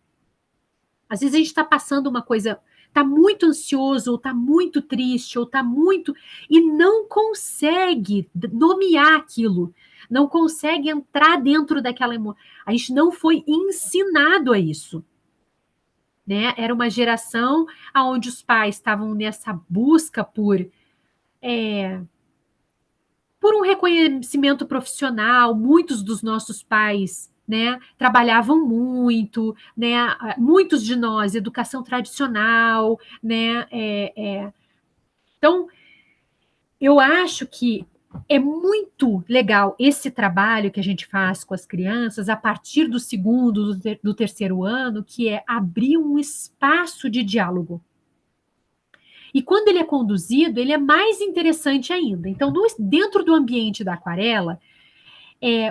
Às vezes a gente está passando uma coisa, está muito ansioso, ou está muito triste, ou está muito... e não consegue nomear aquilo, não consegue entrar dentro daquela emoção. A gente não foi ensinado a isso. Né? Era uma geração onde os pais estavam nessa busca por um reconhecimento profissional. Muitos dos nossos pais, né, trabalhavam muito, né, muitos de nós, educação tradicional, né, então, eu acho que é muito legal esse trabalho que a gente faz com as crianças a partir do segundo, do terceiro ano, que é abrir um espaço de diálogo. E quando ele é conduzido, ele é mais interessante ainda. Então, dentro do ambiente da aquarela,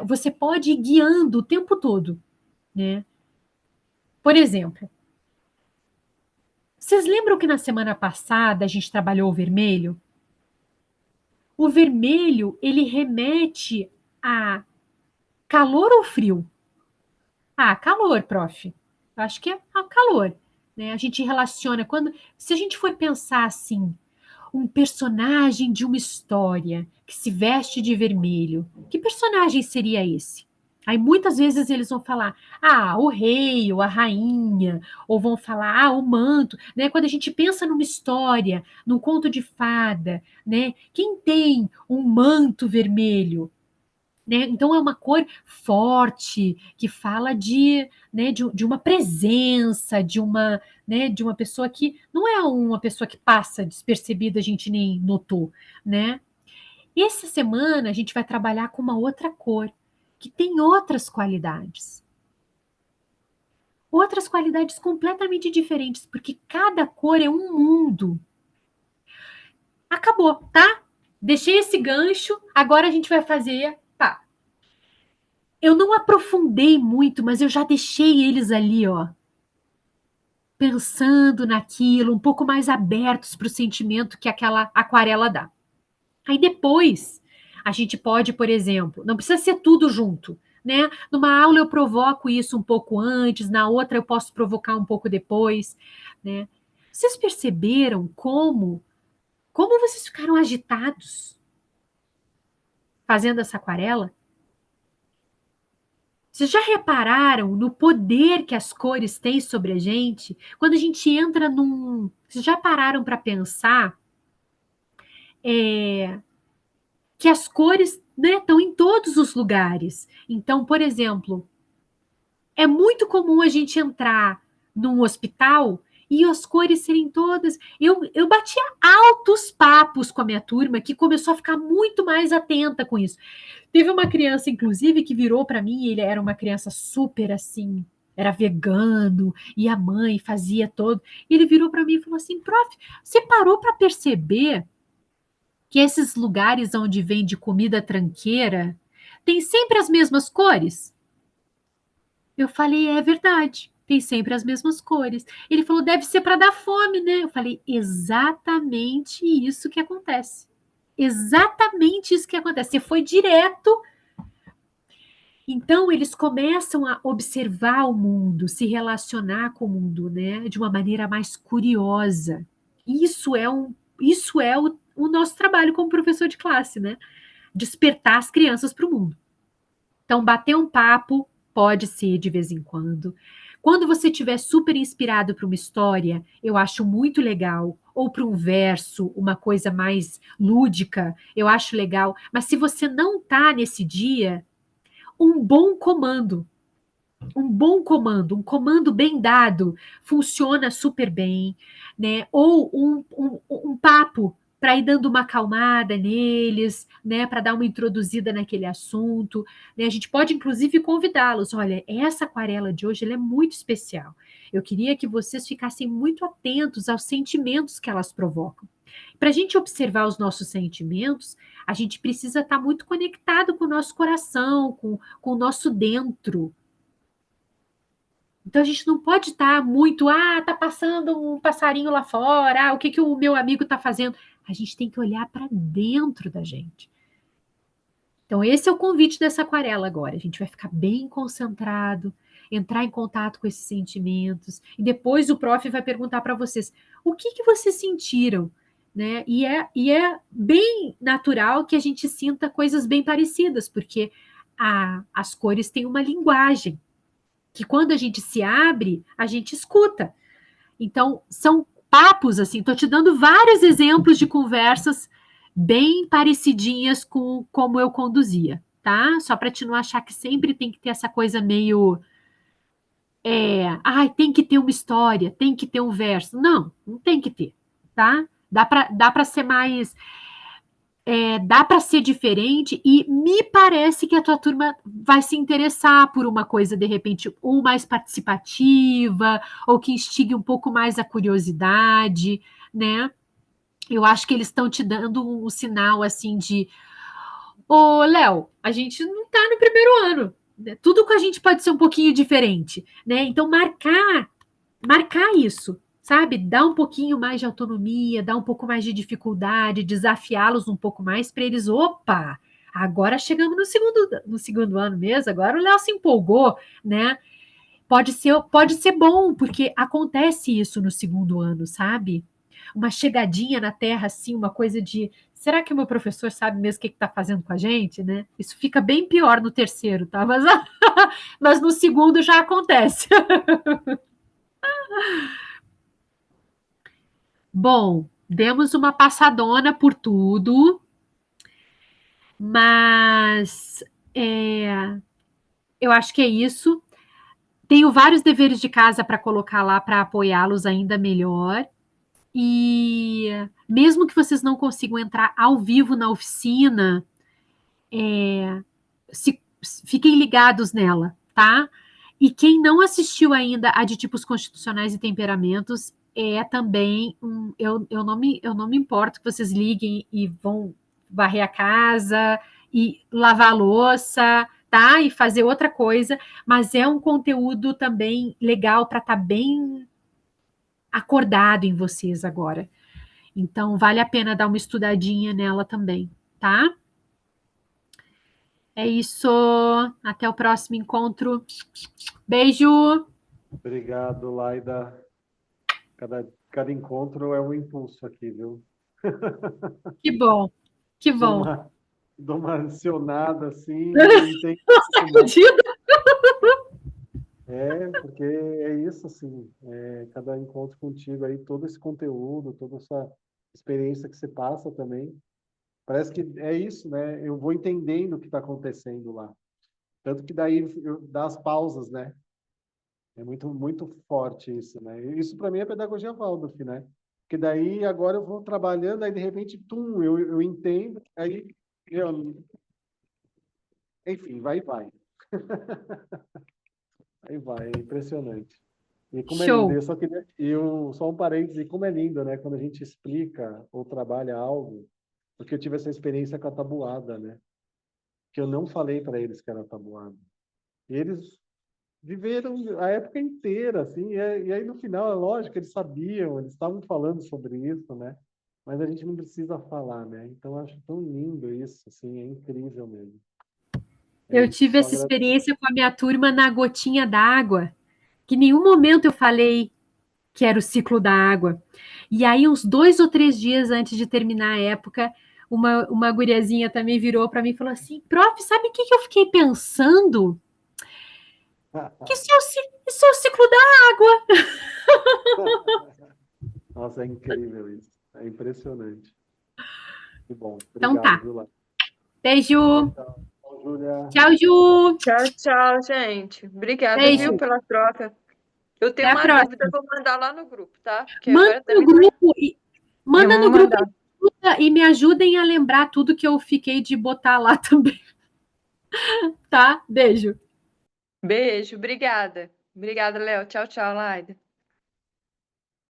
você pode ir guiando o tempo todo, né? Por exemplo, vocês lembram que na semana passada a gente trabalhou o vermelho? O vermelho, ele remete a calor ou frio? Ah, calor, prof. Acho que é a calor, né? A gente relaciona se a gente for pensar assim, um personagem de uma história que se veste de vermelho, que personagem seria esse? Aí muitas vezes eles vão falar, o rei ou a rainha, ou vão falar, o manto, né? Quando a gente pensa numa história, num conto de fada, né? Quem tem um manto vermelho? Né? Então é uma cor forte que fala né, de uma presença, né, de uma pessoa que não é uma pessoa que passa despercebida, a gente nem notou, né? E essa semana a gente vai trabalhar com uma outra cor que tem outras qualidades completamente diferentes, porque cada cor é um mundo. Acabou, tá? Deixei esse gancho, agora a gente vai fazer, tá? Eu não aprofundei muito, mas eu já deixei eles ali, ó, pensando naquilo, um pouco mais abertos para o sentimento que aquela aquarela dá. Aí depois, a gente pode, por exemplo, não precisa ser tudo junto, né? Numa aula eu provoco isso um pouco antes, na outra eu posso provocar um pouco depois, né? Vocês perceberam como vocês ficaram agitados fazendo essa aquarela? Vocês já repararam no poder que as cores têm sobre a gente? Quando a gente entra num... Vocês já pararam para pensar que as cores, né, estão em todos os lugares? Então, por exemplo, é muito comum a gente entrar num hospital e as cores serem todas... Eu batia altos papos com a minha turma, que começou a ficar muito mais atenta com isso. Teve uma criança, inclusive, que virou para mim, ele era uma criança super assim, era vegano, e a mãe fazia todo. E ele virou para mim e falou assim: prof, você parou para perceber que esses lugares onde vende comida tranqueira tem sempre as mesmas cores? Eu falei: é verdade, tem sempre as mesmas cores. Ele falou: deve ser para dar fome, né? Eu falei: exatamente isso que acontece. Exatamente isso que acontece. Você foi direto. Então, eles começam a observar o mundo, se relacionar com o mundo, né, de uma maneira mais curiosa. Isso é o nosso trabalho como professor de classe, né? Despertar as crianças para o mundo. Então, bater um papo pode ser de vez em quando. Quando você estiver super inspirado para uma história, eu acho muito legal. Ou para um verso, uma coisa mais lúdica, eu acho legal. Mas se você não está nesse dia, um bom comando, um comando bem dado, funciona super bem, né? Ou um papo para ir dando uma acalmada neles, né? Para dar uma introduzida naquele assunto, né? A gente pode, inclusive, convidá-los. Olha, essa aquarela de hoje ela é muito especial. Eu queria que vocês ficassem muito atentos aos sentimentos que elas provocam. Para a gente observar os nossos sentimentos, a gente precisa estar muito conectado com o nosso coração, com o nosso dentro, Então, a gente não pode estar muito, tá passando um passarinho lá fora, o que que o meu amigo está fazendo? A gente tem que olhar para dentro da gente. Então, esse é o convite dessa aquarela agora. A gente vai ficar bem concentrado, entrar em contato com esses sentimentos, e depois o prof vai perguntar para vocês o que que vocês sentiram, né? E é bem natural que a gente sinta coisas bem parecidas, porque as cores têm uma linguagem, que quando a gente se abre, a gente escuta. Então, são papos, assim, estou te dando vários exemplos de conversas bem parecidinhas com como eu conduzia, tá? Só para te não achar que sempre tem que ter essa coisa meio. Tem que ter uma história, tem que ter um verso. Não, não tem que ter, tá? Dá para ser mais. Dá para ser diferente e me parece que a tua turma vai se interessar por uma coisa, de repente, ou mais participativa, ou que instigue um pouco mais a curiosidade, né? Eu acho que eles estão te dando um sinal assim de: ô, Léo, a gente não está no primeiro ano, né? Tudo com a gente pode ser um pouquinho diferente, né? Então, marcar isso, sabe? Dar um pouquinho mais de autonomia, dar um pouco mais de dificuldade, desafiá-los um pouco mais para eles, opa, agora chegamos no segundo ano mesmo, agora o Léo se empolgou, né? Pode ser bom, porque acontece isso no segundo ano, sabe? Uma chegadinha na Terra, assim, uma coisa de será que o meu professor sabe mesmo o que está fazendo com a gente, né? Isso fica bem pior no terceiro, tá? Mas no segundo já acontece. Bom, demos uma passadona por tudo, mas eu acho que é isso. Tenho vários deveres de casa para colocar lá para apoiá-los ainda melhor. E mesmo que vocês não consigam entrar ao vivo na oficina, se, fiquem ligados nela, tá? E quem não assistiu ainda a de tipos constitucionais e temperamentos, também eu não me importo que vocês liguem e vão varrer a casa e lavar a louça, tá? E fazer outra coisa, mas é um conteúdo também legal para estar bem acordado em vocês agora. Então, vale a pena dar uma estudadinha nela também, tá? É isso. Até o próximo encontro. Beijo. Obrigado, Laida. Cada encontro é um impulso aqui, viu? Que bom. Que Dou bom. uma, dou uma acionada assim e tem mais. Porque é isso, assim, cada encontro contigo aí, todo esse conteúdo, toda essa experiência que você passa também, parece que é isso, né? Eu vou entendendo o que está acontecendo lá. Tanto que daí dá as pausas, né? É muito, muito forte isso, né? Isso para mim é pedagogia Waldorf, né? Porque daí agora eu vou trabalhando, aí de repente, eu entendo, aí enfim, vai. Aí vai, é impressionante. E como é lindo, Show. só um parêntese, como é lindo, né? Quando a gente explica ou trabalha algo, porque eu tive essa experiência com a tabuada, né? Que eu não falei para eles que era tabuada. E eles viveram a época inteira, assim, e aí no final, é lógico, eles sabiam, eles estavam falando sobre isso, né? Mas a gente não precisa falar, né? Então eu acho tão lindo isso, assim, é incrível mesmo. É Eu isso, tive só essa agradecer. experiência com a minha turma na gotinha d'água, que em nenhum momento eu falei que era o ciclo da água. E aí, uns 2 ou 3 dias antes de terminar a época, uma guriazinha também virou para mim e falou assim: prof, sabe o que eu fiquei pensando? Que isso é o ciclo da água. Nossa, é incrível isso. É impressionante. Que bom. Então Obrigado, tá. viu, Lá? Tchau, Beijo. tchau. Tchau, Júlia. Tchau, Ju. Tchau, tchau, gente. Obrigada, viu, Beijo. pela troca. Eu tenho Até a uma dúvida, eu próxima. vou mandar lá no grupo, tá? Porque Manda agora no também tá. grupo e Eu manda vou no grupo mandar. e me ajudem a lembrar tudo que eu fiquei de botar lá também, tá? Beijo. Beijo, obrigada. Obrigada, Léo. Tchau, tchau, Laida.